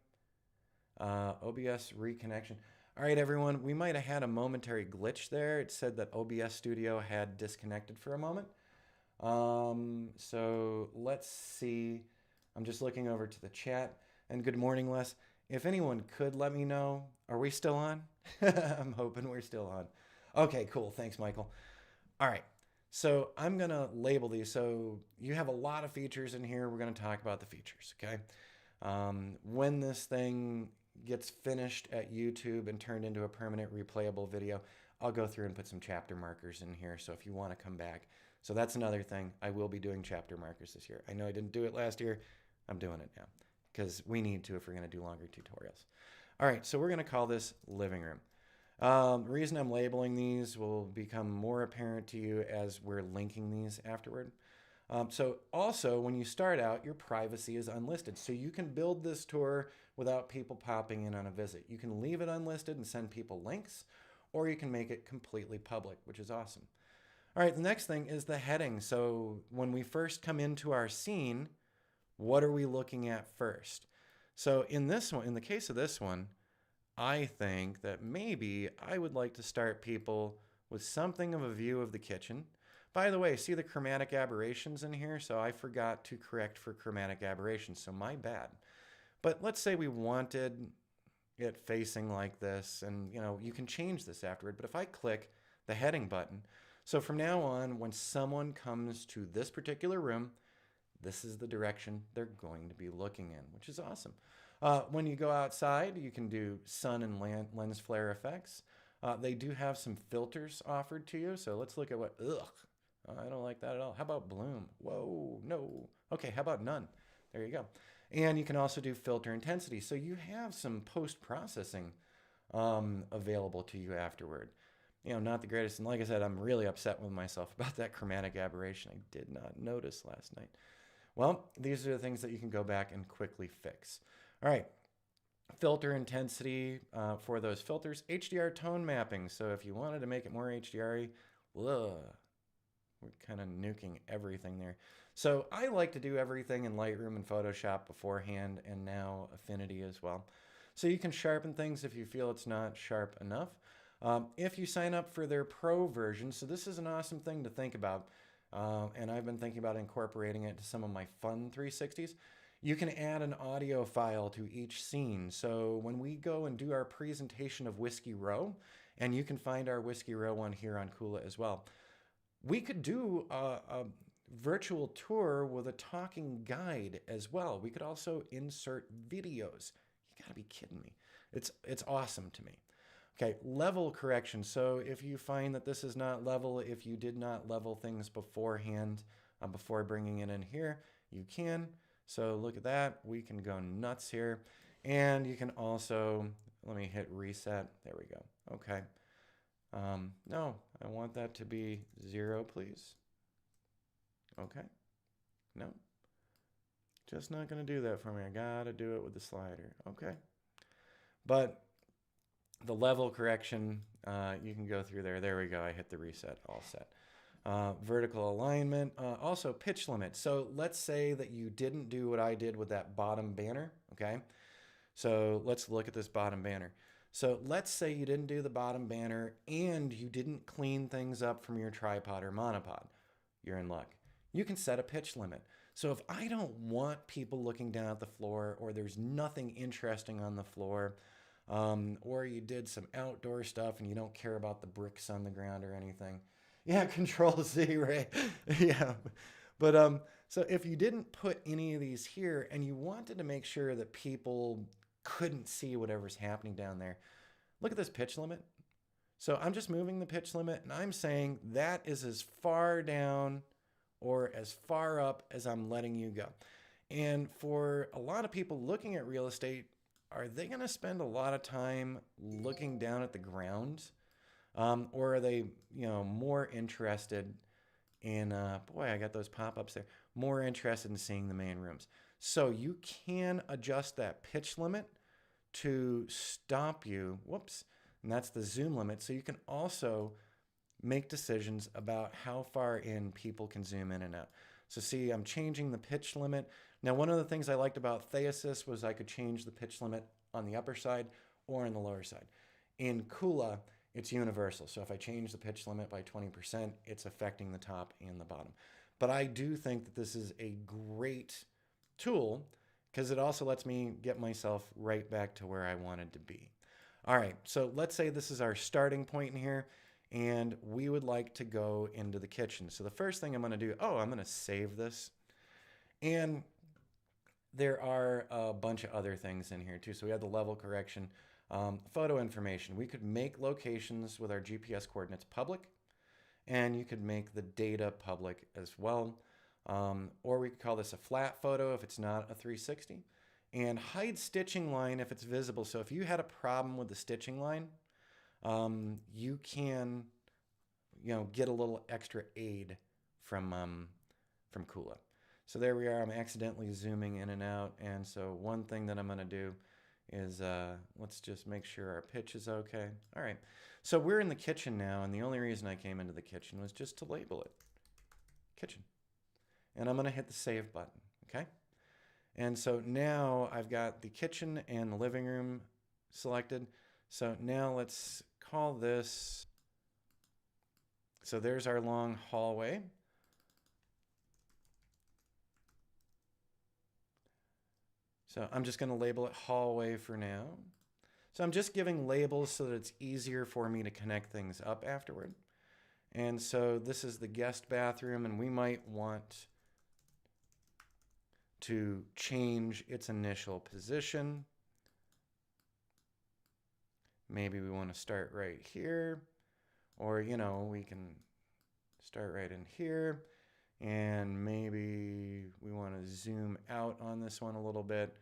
OBS reconnection. All right, everyone, we might have had a momentary glitch there. It said that OBS Studio had disconnected for a moment. So let's see. I'm just looking over to the chat. And good morning, Les. If anyone could let me know, are we still on? I'm hoping we're still on. Okay, cool. Thanks, Michael. All right. So I'm going to label these. So you have a lot of features in here. We're going to talk about the features, okay? When this thing gets finished at YouTube and turned into a permanent replayable video, I'll go through and put some chapter markers in here. So if you want to come back. So that's another thing. I will be doing chapter markers this year. I know I didn't do it last year. I'm doing it now because we need to if we're going to do longer tutorials. All right, so we're going to call this living room. The reason I'm labeling these will become more apparent to you as we're linking these afterward. So also, when you start out, your privacy is unlisted. So you can build this tour without people popping in on a visit. You can leave it unlisted and send people links, or you can make it completely public, which is awesome. All right, the next thing is the heading. So when we first come into our scene, what are we looking at first? So in this one, in the case of this one, I think that maybe I would like to start people with something of a view of the kitchen. By the way, see the chromatic aberrations in here? So I forgot to correct for chromatic aberrations, so my bad. But let's say we wanted it facing like this, and you can change this afterward. But if I click the heading button, so from now on, when someone comes to this particular room, this is the direction they're going to be looking in, which is awesome. When you go outside, you can do sun and lens flare effects. They do have some filters offered to you. So let's look at what, I don't like that at all. How about bloom? Whoa, no. Okay, how about none? There you go. And you can also do filter intensity. So you have some post-processing available to you afterward. Not the greatest. And like I said, I'm really upset with myself about that chromatic aberration. I did not notice last night. Well, these are the things that you can go back and quickly fix. All right, filter intensity for those filters. HDR tone mapping. So if you wanted to make it more HDR-y, we're kind of nuking everything there. So I like to do everything in Lightroom and Photoshop beforehand, and now Affinity as well. So you can sharpen things if you feel it's not sharp enough. If you sign up for their Pro version, so this is an awesome thing to think about, and I've been thinking about incorporating it to some of my fun 360s. You can add an audio file to each scene. So when we go and do our presentation of Whiskey Row, and you can find our Whiskey Row one here on Kuula as well, we could do a virtual tour with a talking guide as well. We could also insert videos. You gotta be kidding me. It's awesome to me. Okay, level correction. So if you find that this is not level, if you did not level things beforehand, before bringing it in here, you can. So look at that. We can go nuts here. And you can also, let me hit reset. There we go. Okay. No, I want that to be 0, please. Okay. No. Just not going to do that for me. I got to do it with the slider. Okay. But the level correction, you can go through there. There we go. I hit the reset. All set. Vertical alignment, also pitch limit. So let's say that you didn't do what I did with that bottom banner, okay? So let's look at this bottom banner. So let's say you didn't do the bottom banner and you didn't clean things up from your tripod or monopod. You're in luck. You can set a pitch limit. So if I don't want people looking down at the floor, or there's nothing interesting on the floor, or you did some outdoor stuff and you don't care about the bricks on the ground or anything, yeah, Control Z, right? Yeah. But so if you didn't put any of these here and you wanted to make sure that people couldn't see whatever's happening down there, look at this pitch limit. So I'm just moving the pitch limit and I'm saying that is as far down or as far up as I'm letting you go. And for a lot of people looking at real estate, are they going to spend a lot of time looking down at the ground? Or are they, more interested in, boy, I got those pop-ups there, more interested in seeing the main rooms. So you can adjust that pitch limit to stop you, whoops, and that's the zoom limit. So you can also make decisions about how far in people can zoom in and out. So see, I'm changing the pitch limit. Now, one of the things I liked about Theta Z was I could change the pitch limit on the upper side or on the lower side. In Kuula, it's universal. So if I change the pitch limit by 20%, it's affecting the top and the bottom. But I do think that this is a great tool because it also lets me get myself right back to where I wanted to be. All right, so let's say this is our starting point in here, and we would like to go into the kitchen. So the first thing I'm going to do, I'm going to save this. And there are a bunch of other things in here too. So we have the level correction, photo information. We could make locations with our GPS coordinates public, and you could make the data public as well. Or we could call this a flat photo if it's not a 360. And hide stitching line if it's visible. So if you had a problem with the stitching line, you can, get a little extra aid from Kuula. So there we are. I'm accidentally zooming in and out. And so one thing that I'm going to do is let's just make sure our pitch is okay. All right. So we're in the kitchen now. And the only reason I came into the kitchen was just to label it kitchen. And I'm going to hit the save button. Okay. And so now I've got the kitchen and the living room selected. So now let's call this. So there's our long hallway. So I'm just going to label it hallway for now. So I'm just giving labels so that it's easier for me to connect things up afterward. And so this is the guest bathroom, and we might want to change its initial position. Maybe we want to start right here, or, we can start right in here. And maybe we want to zoom out on this one a little bit.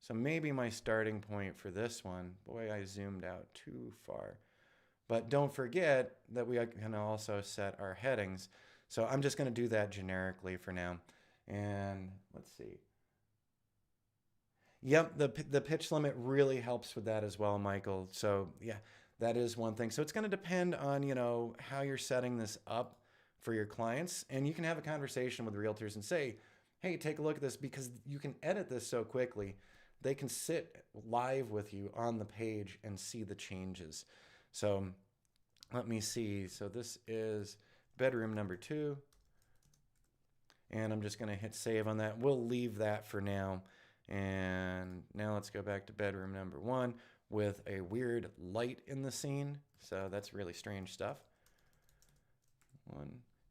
So maybe my starting point for this one, boy, I zoomed out too far. But don't forget that we can also set our headings. So I'm just going to do that generically for now. And let's see. Yep, the pitch limit really helps with that as well, Michael. So yeah, that is one thing. So it's going to depend on, how you're setting this up for your clients. And you can have a conversation with realtors and say, hey, take a look at this, because you can edit this so quickly. They can sit live with you on the page and see the changes. So let me see. So this is bedroom number 2. And I'm just going to hit save on that. We'll leave that for now. And now let's go back to bedroom number 1 with a weird light in the scene. So that's really strange stuff.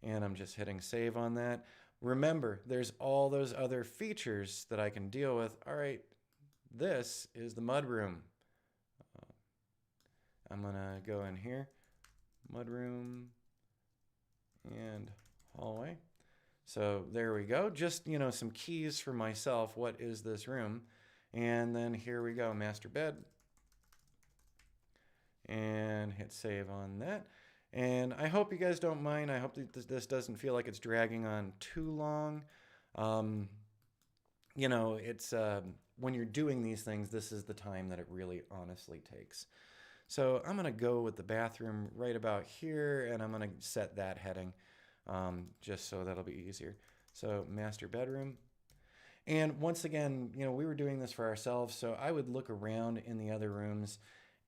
And I'm just hitting save on that. Remember, there's all those other features that I can deal with. All right, this is the mudroom. I'm going to go in here, mudroom and hallway. So there we go. Just, some keys for myself. What is this room? And then here we go, master bed. And hit save on that. And I hope you guys don't mind. I hope that this doesn't feel like it's dragging on too long. It's when you're doing these things, this is the time that it really honestly takes. So I'm going to go with the bathroom right about here, and I'm going to set that heading just so that'll be easier. So master bedroom. And once again, we were doing this for ourselves, so I would look around in the other rooms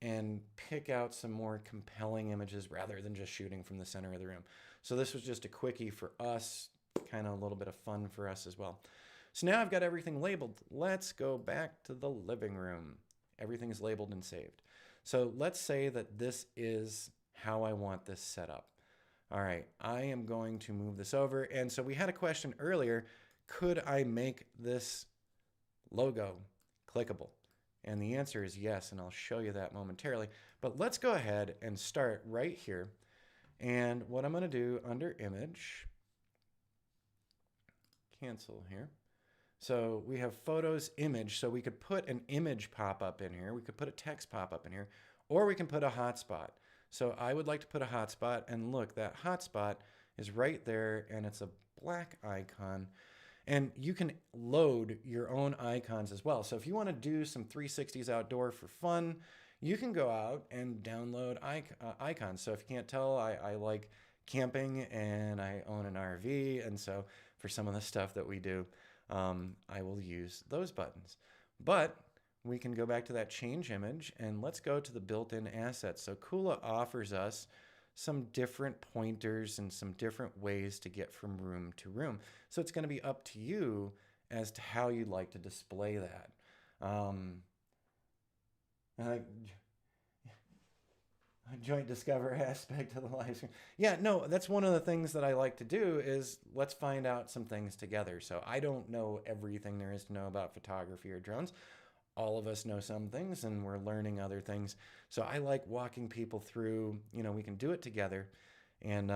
and pick out some more compelling images rather than just shooting from the center of the room. So this was just a quickie for us, kind of a little bit of fun for us as well. So now I've got everything labeled. Let's go back to the living room. Everything is labeled and saved. So let's say that this is how I want this set up. All right, I am going to move this over. And so we had a question earlier, could I make this logo clickable? And the answer is yes, and I'll show you that momentarily. But let's go ahead and start right here. And what I'm going to do under image, cancel here. So we have photos, image. So we could put an image pop-up in here. We could put a text pop-up in here, or we can put a hotspot. So I would like to put a hotspot, and look, that hotspot is right there, and it's a black icon. And you can load your own icons as well. So if you want to do some 360s outdoor for fun, you can go out and download icons. So if you can't tell, I like camping and I own an RV. And so for some of the stuff that we do, I will use those buttons. But we can go back to that change image and let's go to the built-in assets. So Kuula offers us some different pointers and some different ways to get from room to room. So it's going to be up to you as to how you'd like to display that. Joint discover aspect of the live stream. Yeah, no, that's one of the things that I like to do is let's find out some things together. So I don't know everything there is to know about photography or drones. All of us know some things and we're learning other things. So I like walking people through, we can do it together and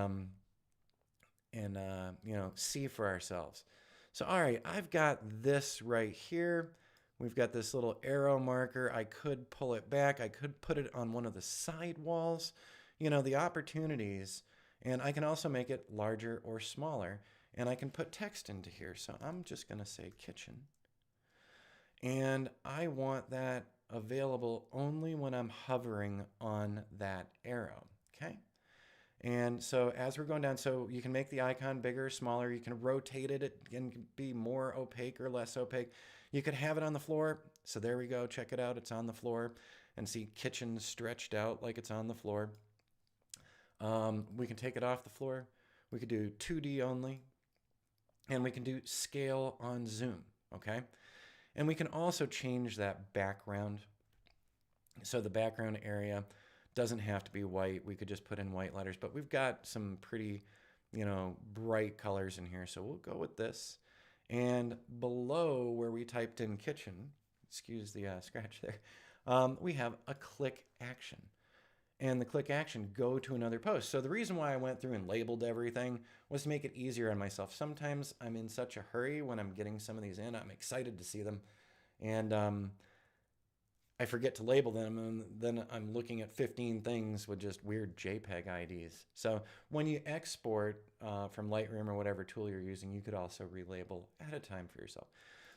see for ourselves. So, all right, I've got this right here. We've got this little arrow marker. I could pull it back. I could put it on one of the side walls, the opportunities. And I can also make it larger or smaller. And I can put text into here. So I'm just going to say kitchen. And I want that available only when I'm hovering on that arrow, okay? And so as we're going down, so you can make the icon bigger or smaller. You can rotate it. It can be more opaque or less opaque. You could have it on the floor. So there we go. Check it out. It's on the floor. And see kitchen stretched out like it's on the floor. We can take it off the floor. We could do 2D only. And we can do scale on zoom, okay? And we can also change that background. So the background area doesn't have to be white. We could just put in white letters, but we've got some pretty, bright colors in here. So we'll go with this. And below where we typed in kitchen, excuse the scratch there, we have a click action. And the click action, go to another post. So the reason why I went through and labeled everything was to make it easier on myself. Sometimes I'm in such a hurry when I'm getting some of these in. I'm excited to see them. And I forget to label them, and then I'm looking at 15 things with just weird JPEG IDs. So when you export from Lightroom or whatever tool you're using, you could also relabel ahead of time for yourself.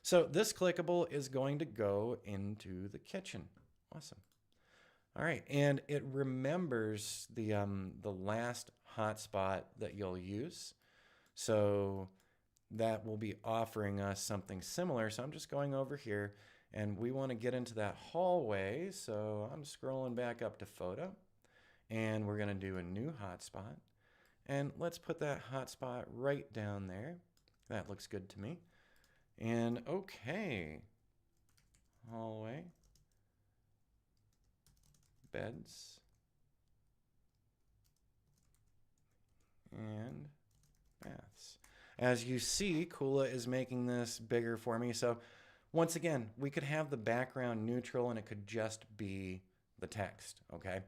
So this clickable is going to go into the kitchen. Awesome. All right, and it remembers the last hotspot that you'll use. So that will be offering us something similar. So I'm just going over here, and we want to get into that hallway. So I'm scrolling back up to photo, and we're going to do a new hotspot. And let's put that hotspot right down there. That looks good to me. And okay, hallway. Beds and baths. As you see, Kuula is making this bigger for me. So once again, we could have the background neutral and it could just be the text, okay?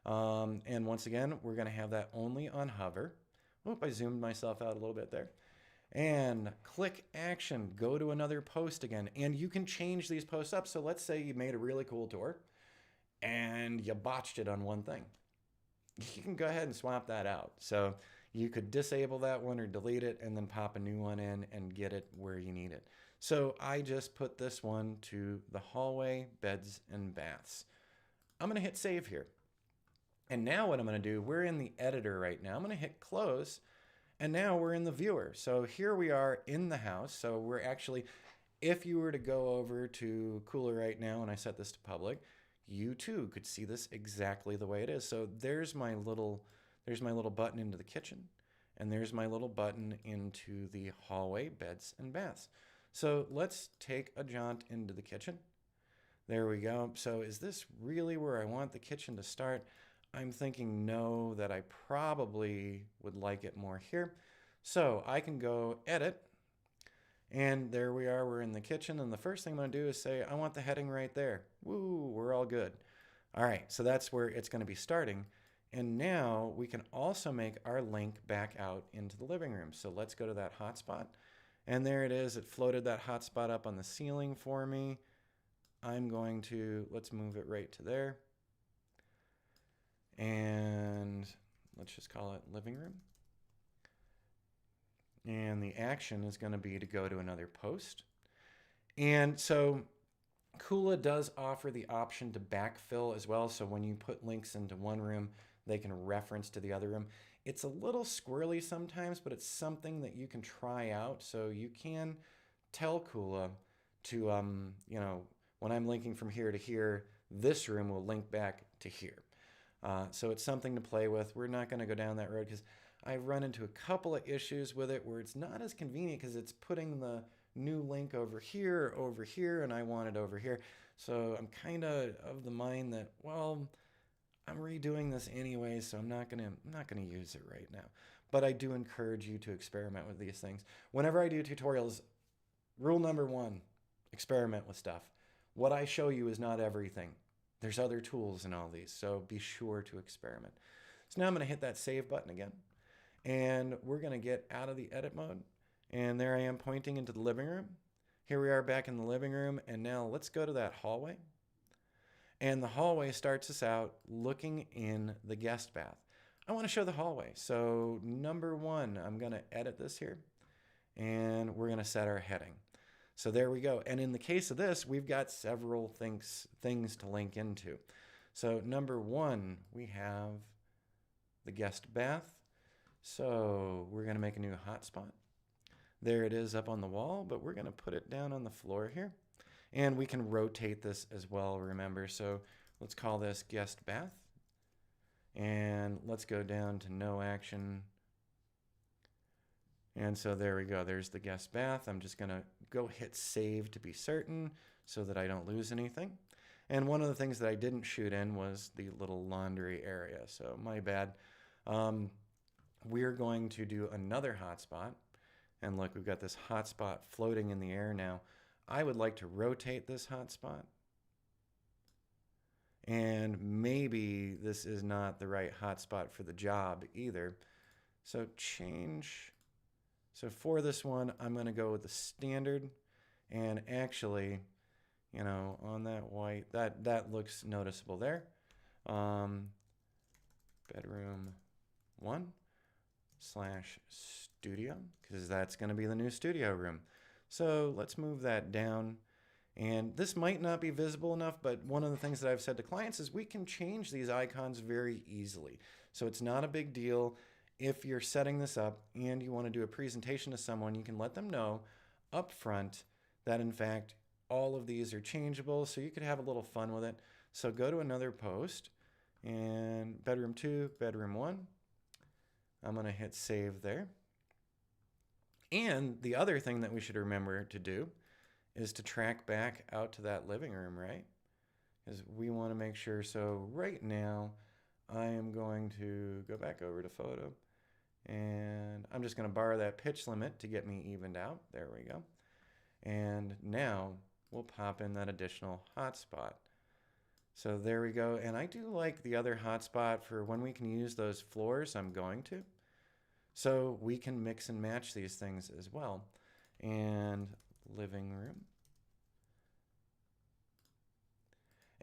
And once again, we're gonna have that only on hover. Oop, I zoomed myself out a little bit there. And click action, go to another post again. And you can change these posts up. So let's say you made a really cool tour and you botched it on one thing. You can go ahead and swap that out. So you could disable that one or delete it and then pop a new one in and get it where you need it. So I just put this one to the hallway, beds, and baths. I'm going to hit save here. And now what I'm going to do, we're in the editor right now. I'm going to hit close, and now we're in the viewer. So here we are in the house. So we're actually, if you were to go over to Kuula right now and I set this to public, you too could see this exactly the way it is. So there's my little button into the kitchen, and there's my little button into the hallway, beds, and baths. So let's take a jaunt into the kitchen. There we go. So is this really where I want the kitchen to start? I'm thinking no, that I probably would like it more here. So I can go edit, and there we are, we're in the kitchen, and the first thing I'm gonna do is say, I want the heading right there. Woo, we're all good. All right, so that's where it's gonna be starting. And now we can also make our link back out into the living room. So let's go to that hotspot. And there it is, it floated that hotspot up on the ceiling for me. I'm going to, let's move it right to there. And let's just call it living room. And the action is going to be to go to another post. And so Kuula does offer the option to backfill as well. So when you put links into one room, they can reference to the other room. It's a little squirrely sometimes, but it's something that you can try out. So you can tell Kuula to, when I'm linking from here to here, this room will link back to here. So it's something to play with. We're not going to go down that road because I've run into a couple of issues with it where it's not as convenient because it's putting the new link over here, and I want it over here. So I'm kind of the mind that, well, I'm redoing this anyway, so I'm not gonna use it right now. But I do encourage you to experiment with these things. Whenever I do tutorials, rule number one, experiment with stuff. What I show you is not everything. There's other tools in all these, so be sure to experiment. So now I'm gonna hit that save button again, and we're gonna get out of the edit mode. And there I am pointing into the living room. Here we are back in the living room, and now let's go to that hallway. And the hallway starts us out looking in the guest bath. I want to show the hallway. So number one, I'm going to edit this here, and we're going to set our heading. So there we go. And in the case of this, we've got several things to link into. So number one, we have the guest bath. So we're going to make a new hotspot. There it is up on the wall, but we're going to put it down on the floor here. And we can rotate this as well, remember. So let's call this guest bath. And let's go down to no action. And so there we go. There's the guest bath. I'm just going to go hit save to be certain so that I don't lose anything. And one of the things that I didn't shoot in was the little laundry area. So my bad. We're going to do another hotspot. And look, we've got this hotspot floating in the air now. I would like to rotate this hotspot. And maybe this is not the right hotspot for the job either. So change. So for this one, I'm going to go with the standard. And actually, you know, on that white, that looks noticeable there. Bedroom 1/studio, because that's going to be the new studio room. So let's move that down. And this might not be visible enough, but one of the things that I've said to clients is we can change these icons very easily. So it's not a big deal. If you're setting this up and you want to do a presentation to someone, you can let them know up front that in fact all of these are changeable, so you could have a little fun with it. So go to another post, and bedroom 2, bedroom 1. I'm going to hit save there. And the other thing that we should remember to do is to track back out to that living room, right? Because we want to make sure. So right now, I am going to go back over to photo, and I'm just going to borrow that pitch limit to get me evened out. There we go. And now we'll pop in that additional hotspot. So there we go. And I do like the other hotspot for when we can use those floors. I'm going to. So we can mix and match these things as well. And living room.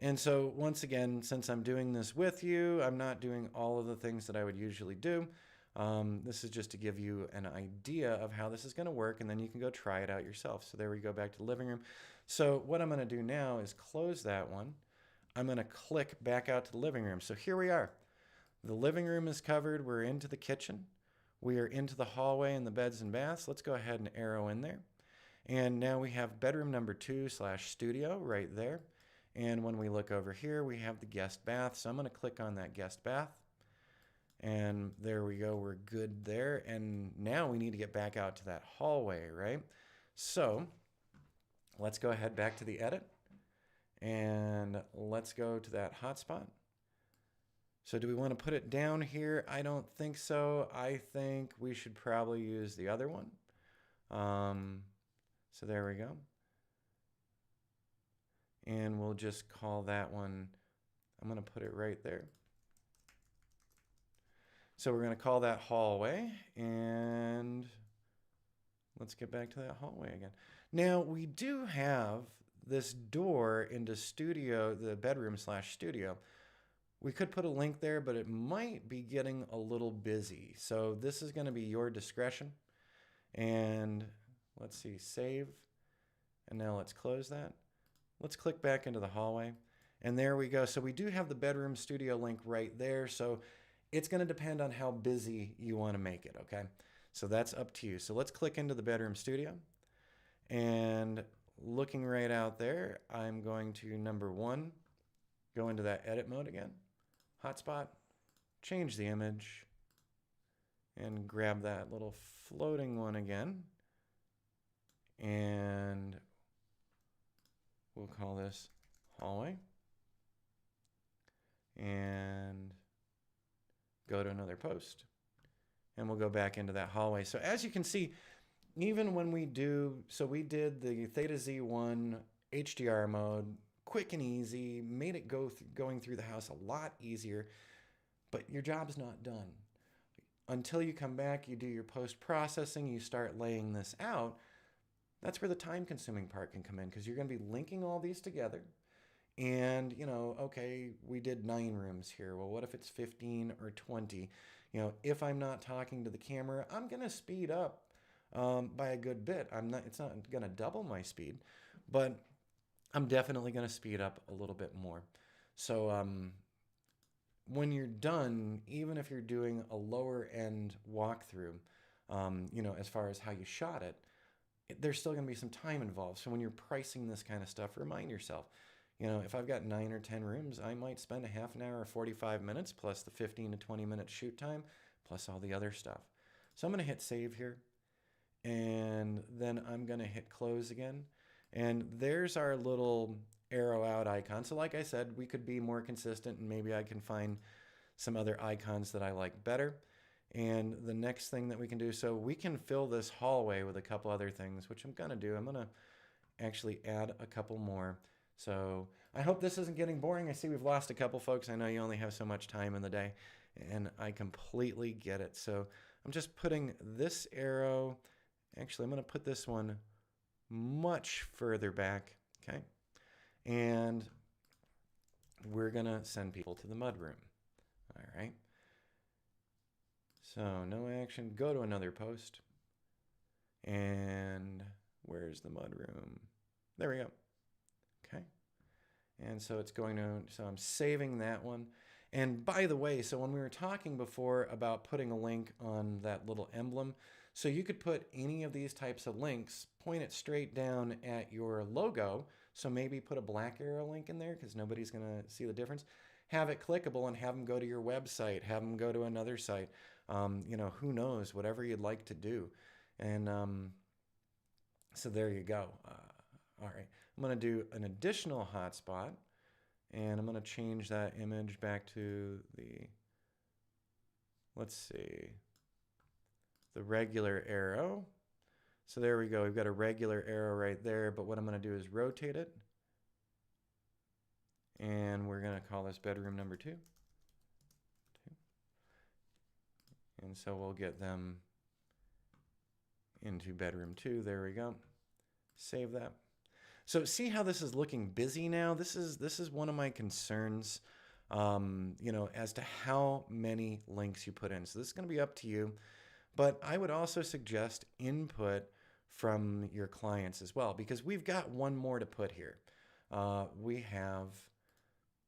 And so once again, since I'm doing this with you, I'm not doing all of the things that I would usually do. This is just to give you an idea of how this is going to work, and then you can go try it out yourself. So there we go, back to the living room. So what I'm going to do now is close that one. I'm going to click back out to the living room. So here we are. The living room is covered. We're into the kitchen. We are into the hallway and the beds and baths. Let's go ahead and arrow in there. And now we have bedroom number 2/studio right there. And when we look over here, we have the guest bath. So I'm going to click on that guest bath. And there we go. We're good there. And now we need to get back out to that hallway, right? So let's go ahead back to the edit. And let's go to that hotspot. So do we want to put it down here? I don't think so. I think we should probably use the other one. So there we go. And we'll just call that one, I'm going to put it right there. So we're going to call that hallway, and let's get back to that hallway again. Now we do have this door into studio, the bedroom/studio. We could put a link there, but it might be getting a little busy. So this is going to be your discretion. And let's see, save. And now let's close that. Let's click back into the hallway. And there we go. So we do have the bedroom studio link right there. So it's going to depend on how busy you want to make it, okay? So that's up to you. So let's click into the bedroom studio. And looking right out there, I'm going to, number one, go into that edit mode again, hotspot, change the image, and grab that little floating one again. And we'll call this hallway. And go to another post. And we'll go back into that hallway. So as you can see, even when we do, so we did the Theta Z1 HDR mode, quick and easy, made it going through the house a lot easier, but your job's not done. Until you come back, you do your post-processing, you start laying this out, that's where the time-consuming part can come in, because you're going to be linking all these together. And, you know, okay, we did 9 rooms here. Well, what if it's 15 or 20? You know, if I'm not talking to the camera, I'm going to speed up by a good bit. It's not going to double my speed, but I'm definitely going to speed up a little bit more. So when you're done, even if you're doing a lower end walkthrough, you know, as far as how you shot it, there's still going to be some time involved. So when you're pricing this kind of stuff, remind yourself, you know, if I've got 9 or 10 rooms, I might spend a half an hour or 45 minutes plus the 15 to 20 minute shoot time, plus all the other stuff. So I'm going to hit save here, and then I'm going to hit close again. And there's our little arrow out icon. So like I said, we could be more consistent, and maybe I can find some other icons that I like better. And the next thing that we can do, so we can fill this hallway with a couple other things, which I'm going to do. I'm going to actually add a couple more. So I hope this isn't getting boring. I see we've lost a couple folks. I know you only have so much time in the day, and I completely get it. So I'm just putting this arrow, actually I'm going to put this one much further back, okay? And we're going to send people to the mudroom, all right? So no action, go to another post. And where's the mudroom? There we go. Okay. And so it's going to, so I'm saving that one. And by the way, so when we were talking before about putting a link on that little emblem, so you could put any of these types of links, point it straight down at your logo. So maybe put a black arrow link in there because nobody's going to see the difference. Have it clickable and have them go to your website, have them go to another site. You know, who knows, whatever you'd like to do. And so there you go. All right, I'm going to do an additional hotspot, and I'm going to change that image back to the, let's see, the regular arrow. So there we go. We've got a regular arrow right there, but what I'm going to do is rotate it. And we're going to call this bedroom number 2. And so we'll get them into bedroom 2. There we go. Save that. So see how this is looking busy now? This is one of my concerns, you know, as to how many links you put in. So this is going to be up to you. But I would also suggest input from your clients as well, because we've got one more to put here. We have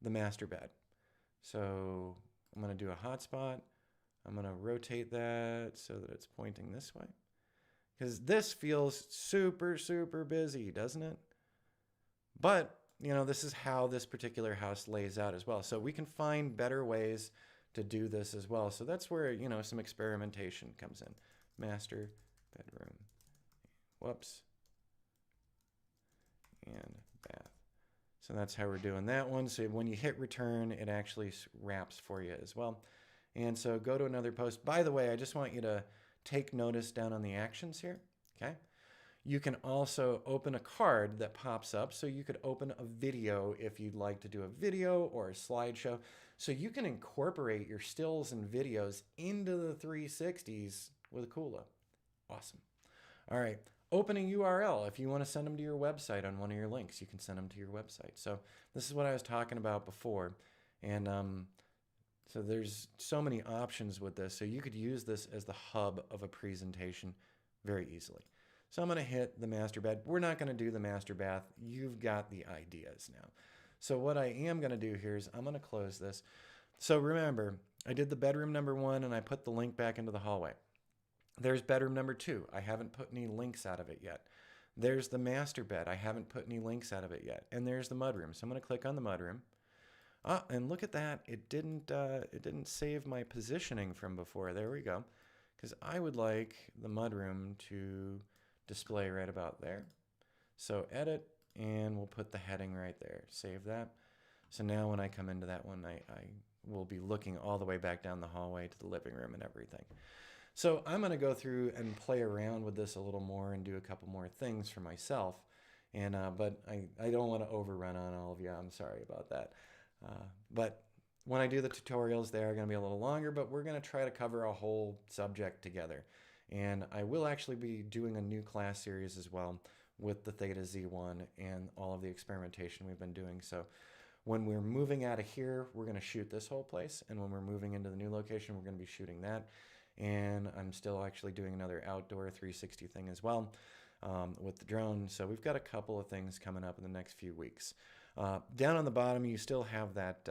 the master bed. So I'm going to do a hotspot. I'm going to rotate that so that it's pointing this way, because this feels super, super busy, doesn't it? But, you know, this is how this particular house lays out as well. So we can find better ways to do this as well. So that's where, you know, some experimentation comes in. Master bedroom. Whoops. And bath. So that's how we're doing that one. So when you hit return, it actually wraps for you as well. And so go to another post. By the way, I just want you to take notice down on the actions here, okay? You can also open a card that pops up. So you could open a video if you'd like to do a video or a slideshow. So you can incorporate your stills and videos into the 360s with Kuula. Awesome. All right. Open a URL. If you want to send them to your website on one of your links, you can send them to your website. So this is what I was talking about before. And so there's so many options with this. So you could use this as the hub of a presentation very easily. So I'm going to hit the master bed. We're not going to do the master bath. You've got the ideas now. So what I am going to do here is I'm going to close this. So remember, I did the bedroom number 1 and I put the link back into the hallway. There's bedroom number 2. I haven't put any links out of it yet. There's the master bed. I haven't put any links out of it yet. And there's the mudroom. So I'm going to click on the mudroom. Ah, and look at that. It didn't save my positioning from before. There we go. Because I would like the mudroom to display right about there. So edit, and we'll put the heading right there. Save that. So now when I come into that one, I will be looking all the way back down the hallway to the living room and everything. So I'm going to go through and play around with this a little more and do a couple more things for myself. And but I don't want to overrun on all of you. I'm sorry about that. But when I do the tutorials, they are going to be a little longer, but we're going to try to cover a whole subject together. And I will actually be doing a new class series as well with the Theta Z1 and all of the experimentation we've been doing. So when we're moving out of here, we're going to shoot this whole place. And when we're moving into the new location, we're going to be shooting that. And I'm still actually doing another outdoor 360 thing as well with the drone. So we've got a couple of things coming up in the next few weeks. Down on the bottom, you still have that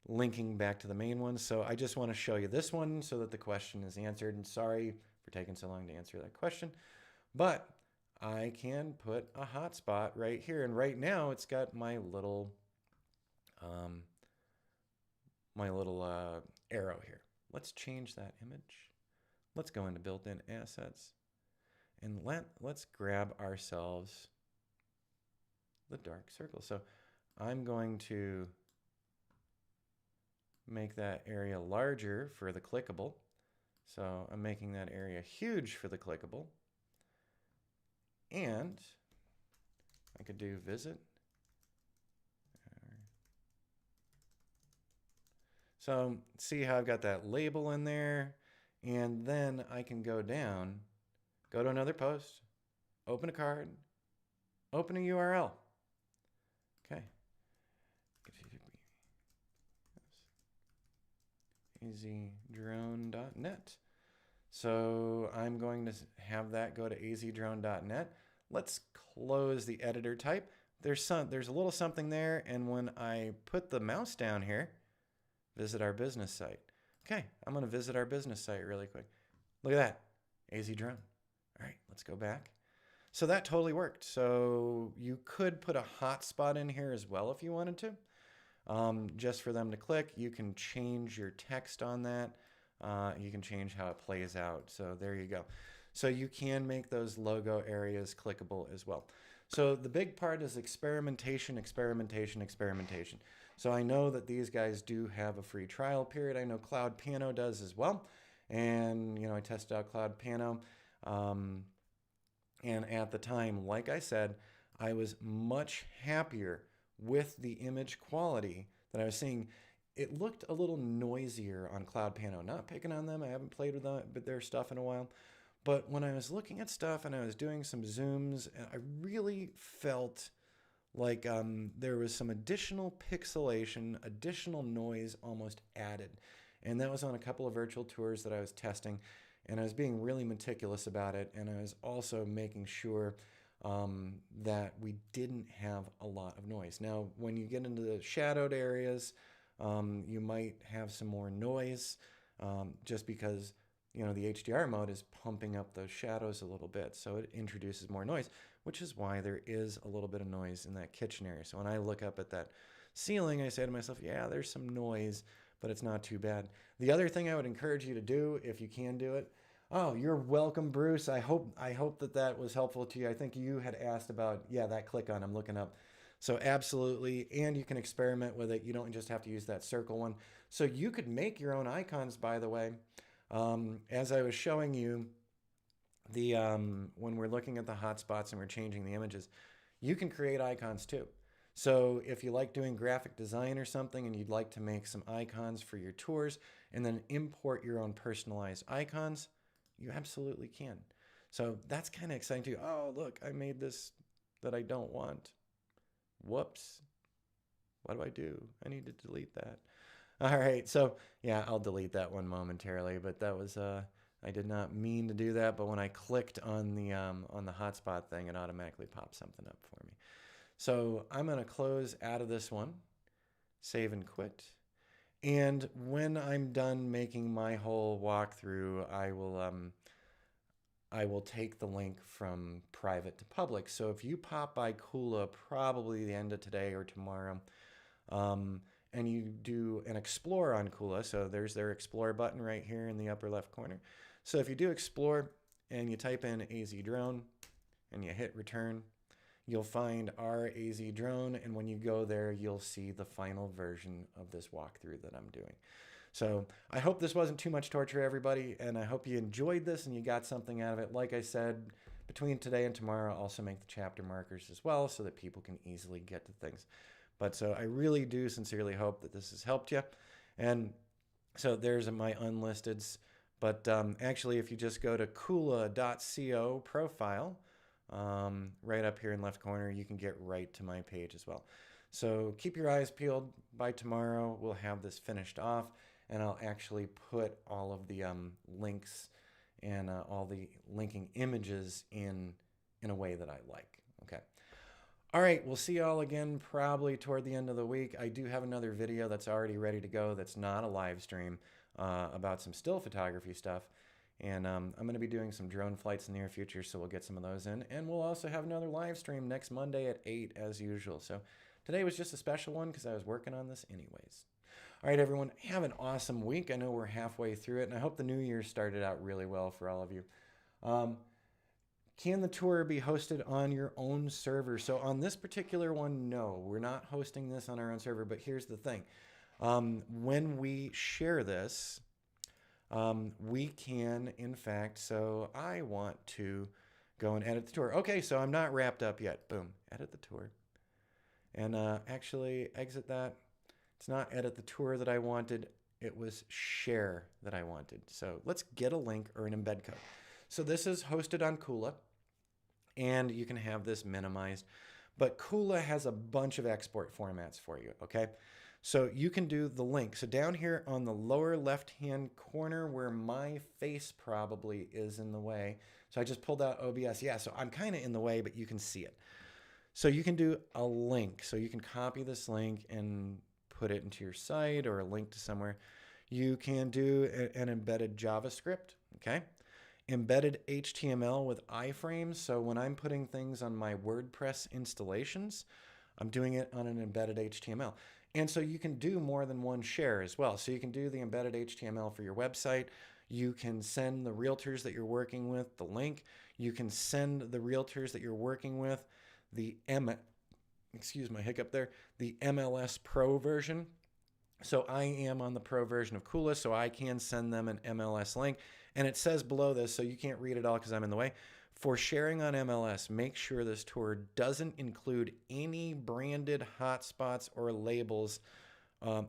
linking back to the main one. So I just want to show you this one so that the question is answered. And sorry for taking so long to answer that question, but I can put a hotspot right here. And right now it's got my little arrow here. Let's change that image. Let's go into built-in assets and let's grab ourselves the dark circle. So I'm going to make that area larger for the clickable. So I'm making that area huge for the clickable. And I could do visit. So see how I've got that label in there, and then I can go down, go to another post, open a card, open a URL. Okay. azdrone.net. So I'm going to have that go to azdrone.net. Let's close the editor type. There's a little something there, and when I put the mouse down here, visit our business site. Okay, I'm going to visit our business site really quick. Look at that, AZ Drone. All right, let's go back. So that totally worked. So you could put a hotspot in here as well if you wanted to, just for them to click. You can change your text on that. You can change how it plays out. So there you go. So you can make those logo areas clickable as well. So the big part is experimentation, experimentation, experimentation. So I know that these guys do have a free trial period. I know Cloud Pano does as well. And, you know, I tested out Cloud Pano. And at the time, like I said, I was much happier with the image quality that I was seeing. It looked a little noisier on Cloud Pano. Not picking on them. I haven't played with their stuff in a while. But when I was looking at stuff and I was doing some zooms, I really felt like there was some additional pixelation, additional noise almost added. And that was on a couple of virtual tours that I was testing. And I was being really meticulous about it. And I was also making sure that we didn't have a lot of noise. Now, when you get into the shadowed areas, you might have some more noise just because, you know, the HDR mode is pumping up those shadows a little bit. So it introduces more noise, which is why there is a little bit of noise in that kitchen area. So when I look up at that ceiling, I say to myself, yeah, there's some noise, but it's not too bad. The other thing I would encourage you to do, if you can do it, oh, you're welcome, Bruce. I hope that was helpful to you. I think you had asked about, yeah, that click on, I'm looking up. So absolutely, and you can experiment with it. You don't just have to use that circle one. So you could make your own icons, by the way. As I was showing you, when we're looking at the hotspots and we're changing the images, you can create icons too. So if you like doing graphic design or something and you'd like to make some icons for your tours and then import your own personalized icons, you absolutely can. So that's kind of exciting too. Oh, look, I made this that I don't want. Whoops. What do I do? I need to delete that. All right, so yeah, I'll delete that one momentarily, but that was, I did not mean to do that, but when I clicked on the hotspot thing, it automatically popped something up for me. So I'm gonna close out of this one, save and quit. And when I'm done making my whole walkthrough, I will take the link from private to public. So if you pop by Kuula probably the end of today or tomorrow, and you do an explore on Kuula, so there's their explore button right here in the upper left corner. So if you do explore and you type in AZ drone and you hit return, you'll find our AZ drone, and when you go there, you'll see the final version of this walkthrough that I'm doing. So I hope this wasn't too much torture, everybody, and I hope you enjoyed this and you got something out of it. Like I said, between today and tomorrow, I'll also make the chapter markers as well so that people can easily get to things. But so I really do sincerely hope that this has helped you. And so there's my unlisteds. But actually, if you just go to kuula.co profile, right up here in left corner, you can get right to my page as well. So keep your eyes peeled. By tomorrow, we'll have this finished off, and I'll actually put all of the links and all the linking images in a way that I like. Okay. All right, we'll see y'all again probably toward the end of the week. I do have another video that's already ready to go that's not a live stream about some still photography stuff. And I'm going to be doing some drone flights in the near future, so we'll get some of those in. And we'll also have another live stream next Monday at 8 as usual. So today was just a special one because I was working on this anyways. All right, everyone, have an awesome week. I know we're halfway through it, and I hope the new year started out really well for all of you. Can the tour be hosted on your own server? So on this particular one, no, we're not hosting this on our own server, but here's the thing. When we share this, we can, in fact, so I want to go and edit the tour. Okay, so I'm not wrapped up yet. Boom, edit the tour. And actually exit that. It's not edit the tour that I wanted. It was share that I wanted. So let's get a link or an embed code. So this is hosted on Kuula, and you can have this minimized. But Kuula has a bunch of export formats for you, okay? So you can do the link. So down here on the lower left-hand corner where my face probably is in the way. So I just pulled out OBS. Yeah, so I'm kind of in the way, but you can see it. So you can do a link. So you can copy this link and put it into your site or a link to somewhere. You can do an embedded JavaScript, okay? Embedded HTML with iframes. So when I'm putting things on my WordPress installations, I'm doing it on an embedded HTML. And so you can do more than one share as well. So you can do the embedded HTML for your website. You can send the realtors that you're working with the link. You can send the realtors that you're working with the excuse my hiccup there, the MLS Pro version. So I am on the Pro version of Kuula, so I can send them an MLS link. And it says below this, so you can't read it all because I'm in the way. For sharing on MLS, make sure this tour doesn't include any branded hotspots or labels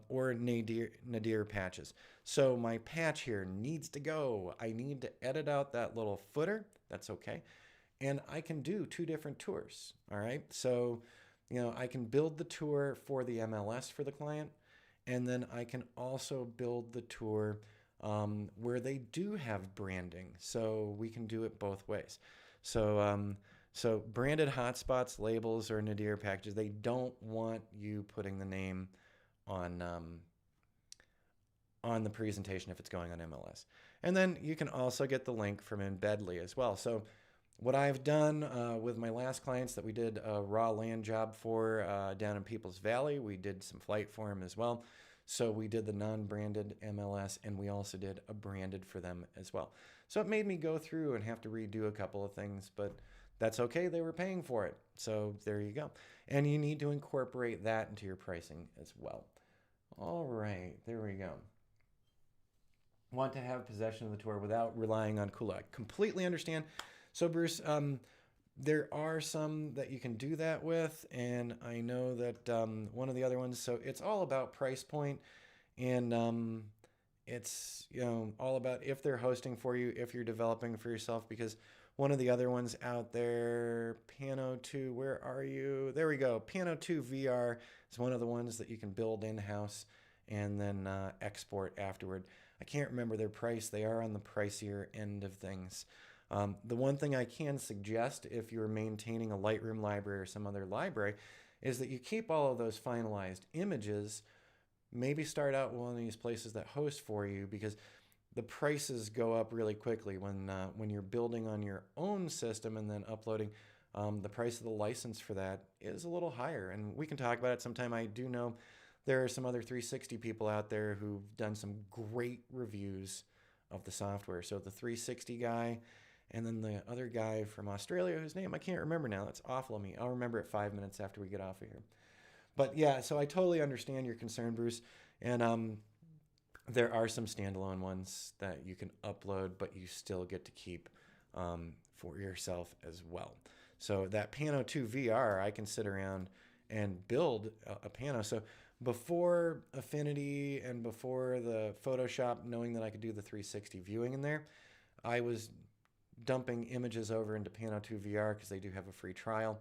or nadir patches. So my patch here needs to go. I need to edit out that little footer. That's okay. And I can do 2 different tours. All right. So, you know, I can build the tour for the MLS for the client. And then I can also build the tour where they do have branding. So we can do it both ways. So, so branded hotspots, labels, or nadir packages, they don't want you putting the name on the presentation if it's going on MLS. And then you can also get the link from Embedly as well. So what I've done with my last clients that we did a raw land job for down in Peoples Valley, we did some flight for them as well. So we did the non-branded MLS, and we also did a branded for them as well. So it made me go through and have to redo a couple of things, but that's okay. They were paying for it. So there you go. And you need to incorporate that into your pricing as well. All right, there we go. Want to have possession of the tour without relying on Kuula. I completely understand. So Bruce, there are some that you can do that with, and I know that one of the other ones, so it's all about price point, and it's, you know, all about if they're hosting for you, if you're developing for yourself, because one of the other ones out there, Piano 2, where are you? There we go. Piano 2 VR is one of the ones that you can build in-house and then export afterward. I can't remember their price. They are on the pricier end of things. The one thing I can suggest if you're maintaining a Lightroom library or some other library is that you keep all of those finalized images. Maybe start out with one of these places that host for you, because the prices go up really quickly when you're building on your own system and then uploading. The price of the license for that is a little higher, and we can talk about it sometime. I do know there are some other 360 people out there who've done some great reviews of the software. So the 360 guy, and then the other guy from Australia, whose name I can't remember now. That's awful of me. I'll remember it 5 minutes after we get off of here. But yeah, so I totally understand your concern, Bruce. And there are some standalone ones that you can upload, but you still get to keep for yourself as well. So that Pano 2 VR, I can sit around and build a Pano. So before Affinity and before the Photoshop, knowing that I could do the 360 viewing in there, I was dumping images over into Pano 2 VR because they do have a free trial,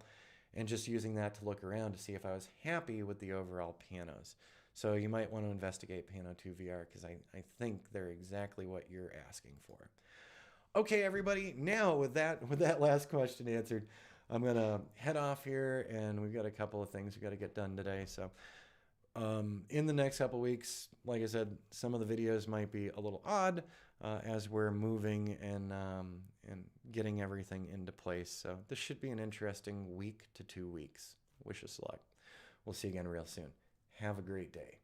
and just using that to look around to see if I was happy with the overall Panos. So you might want to investigate Pano 2 VR because I think they're exactly what you're asking for. Okay, everybody, now with that last question answered, I'm going to head off here, and we've got a couple of things we've got to get done today. So in the next couple of weeks, like I said, some of the videos might be a little odd as we're moving and getting everything into place. So this should be an interesting week to 2 weeks. Wish us luck. We'll see you again real soon. Have a great day.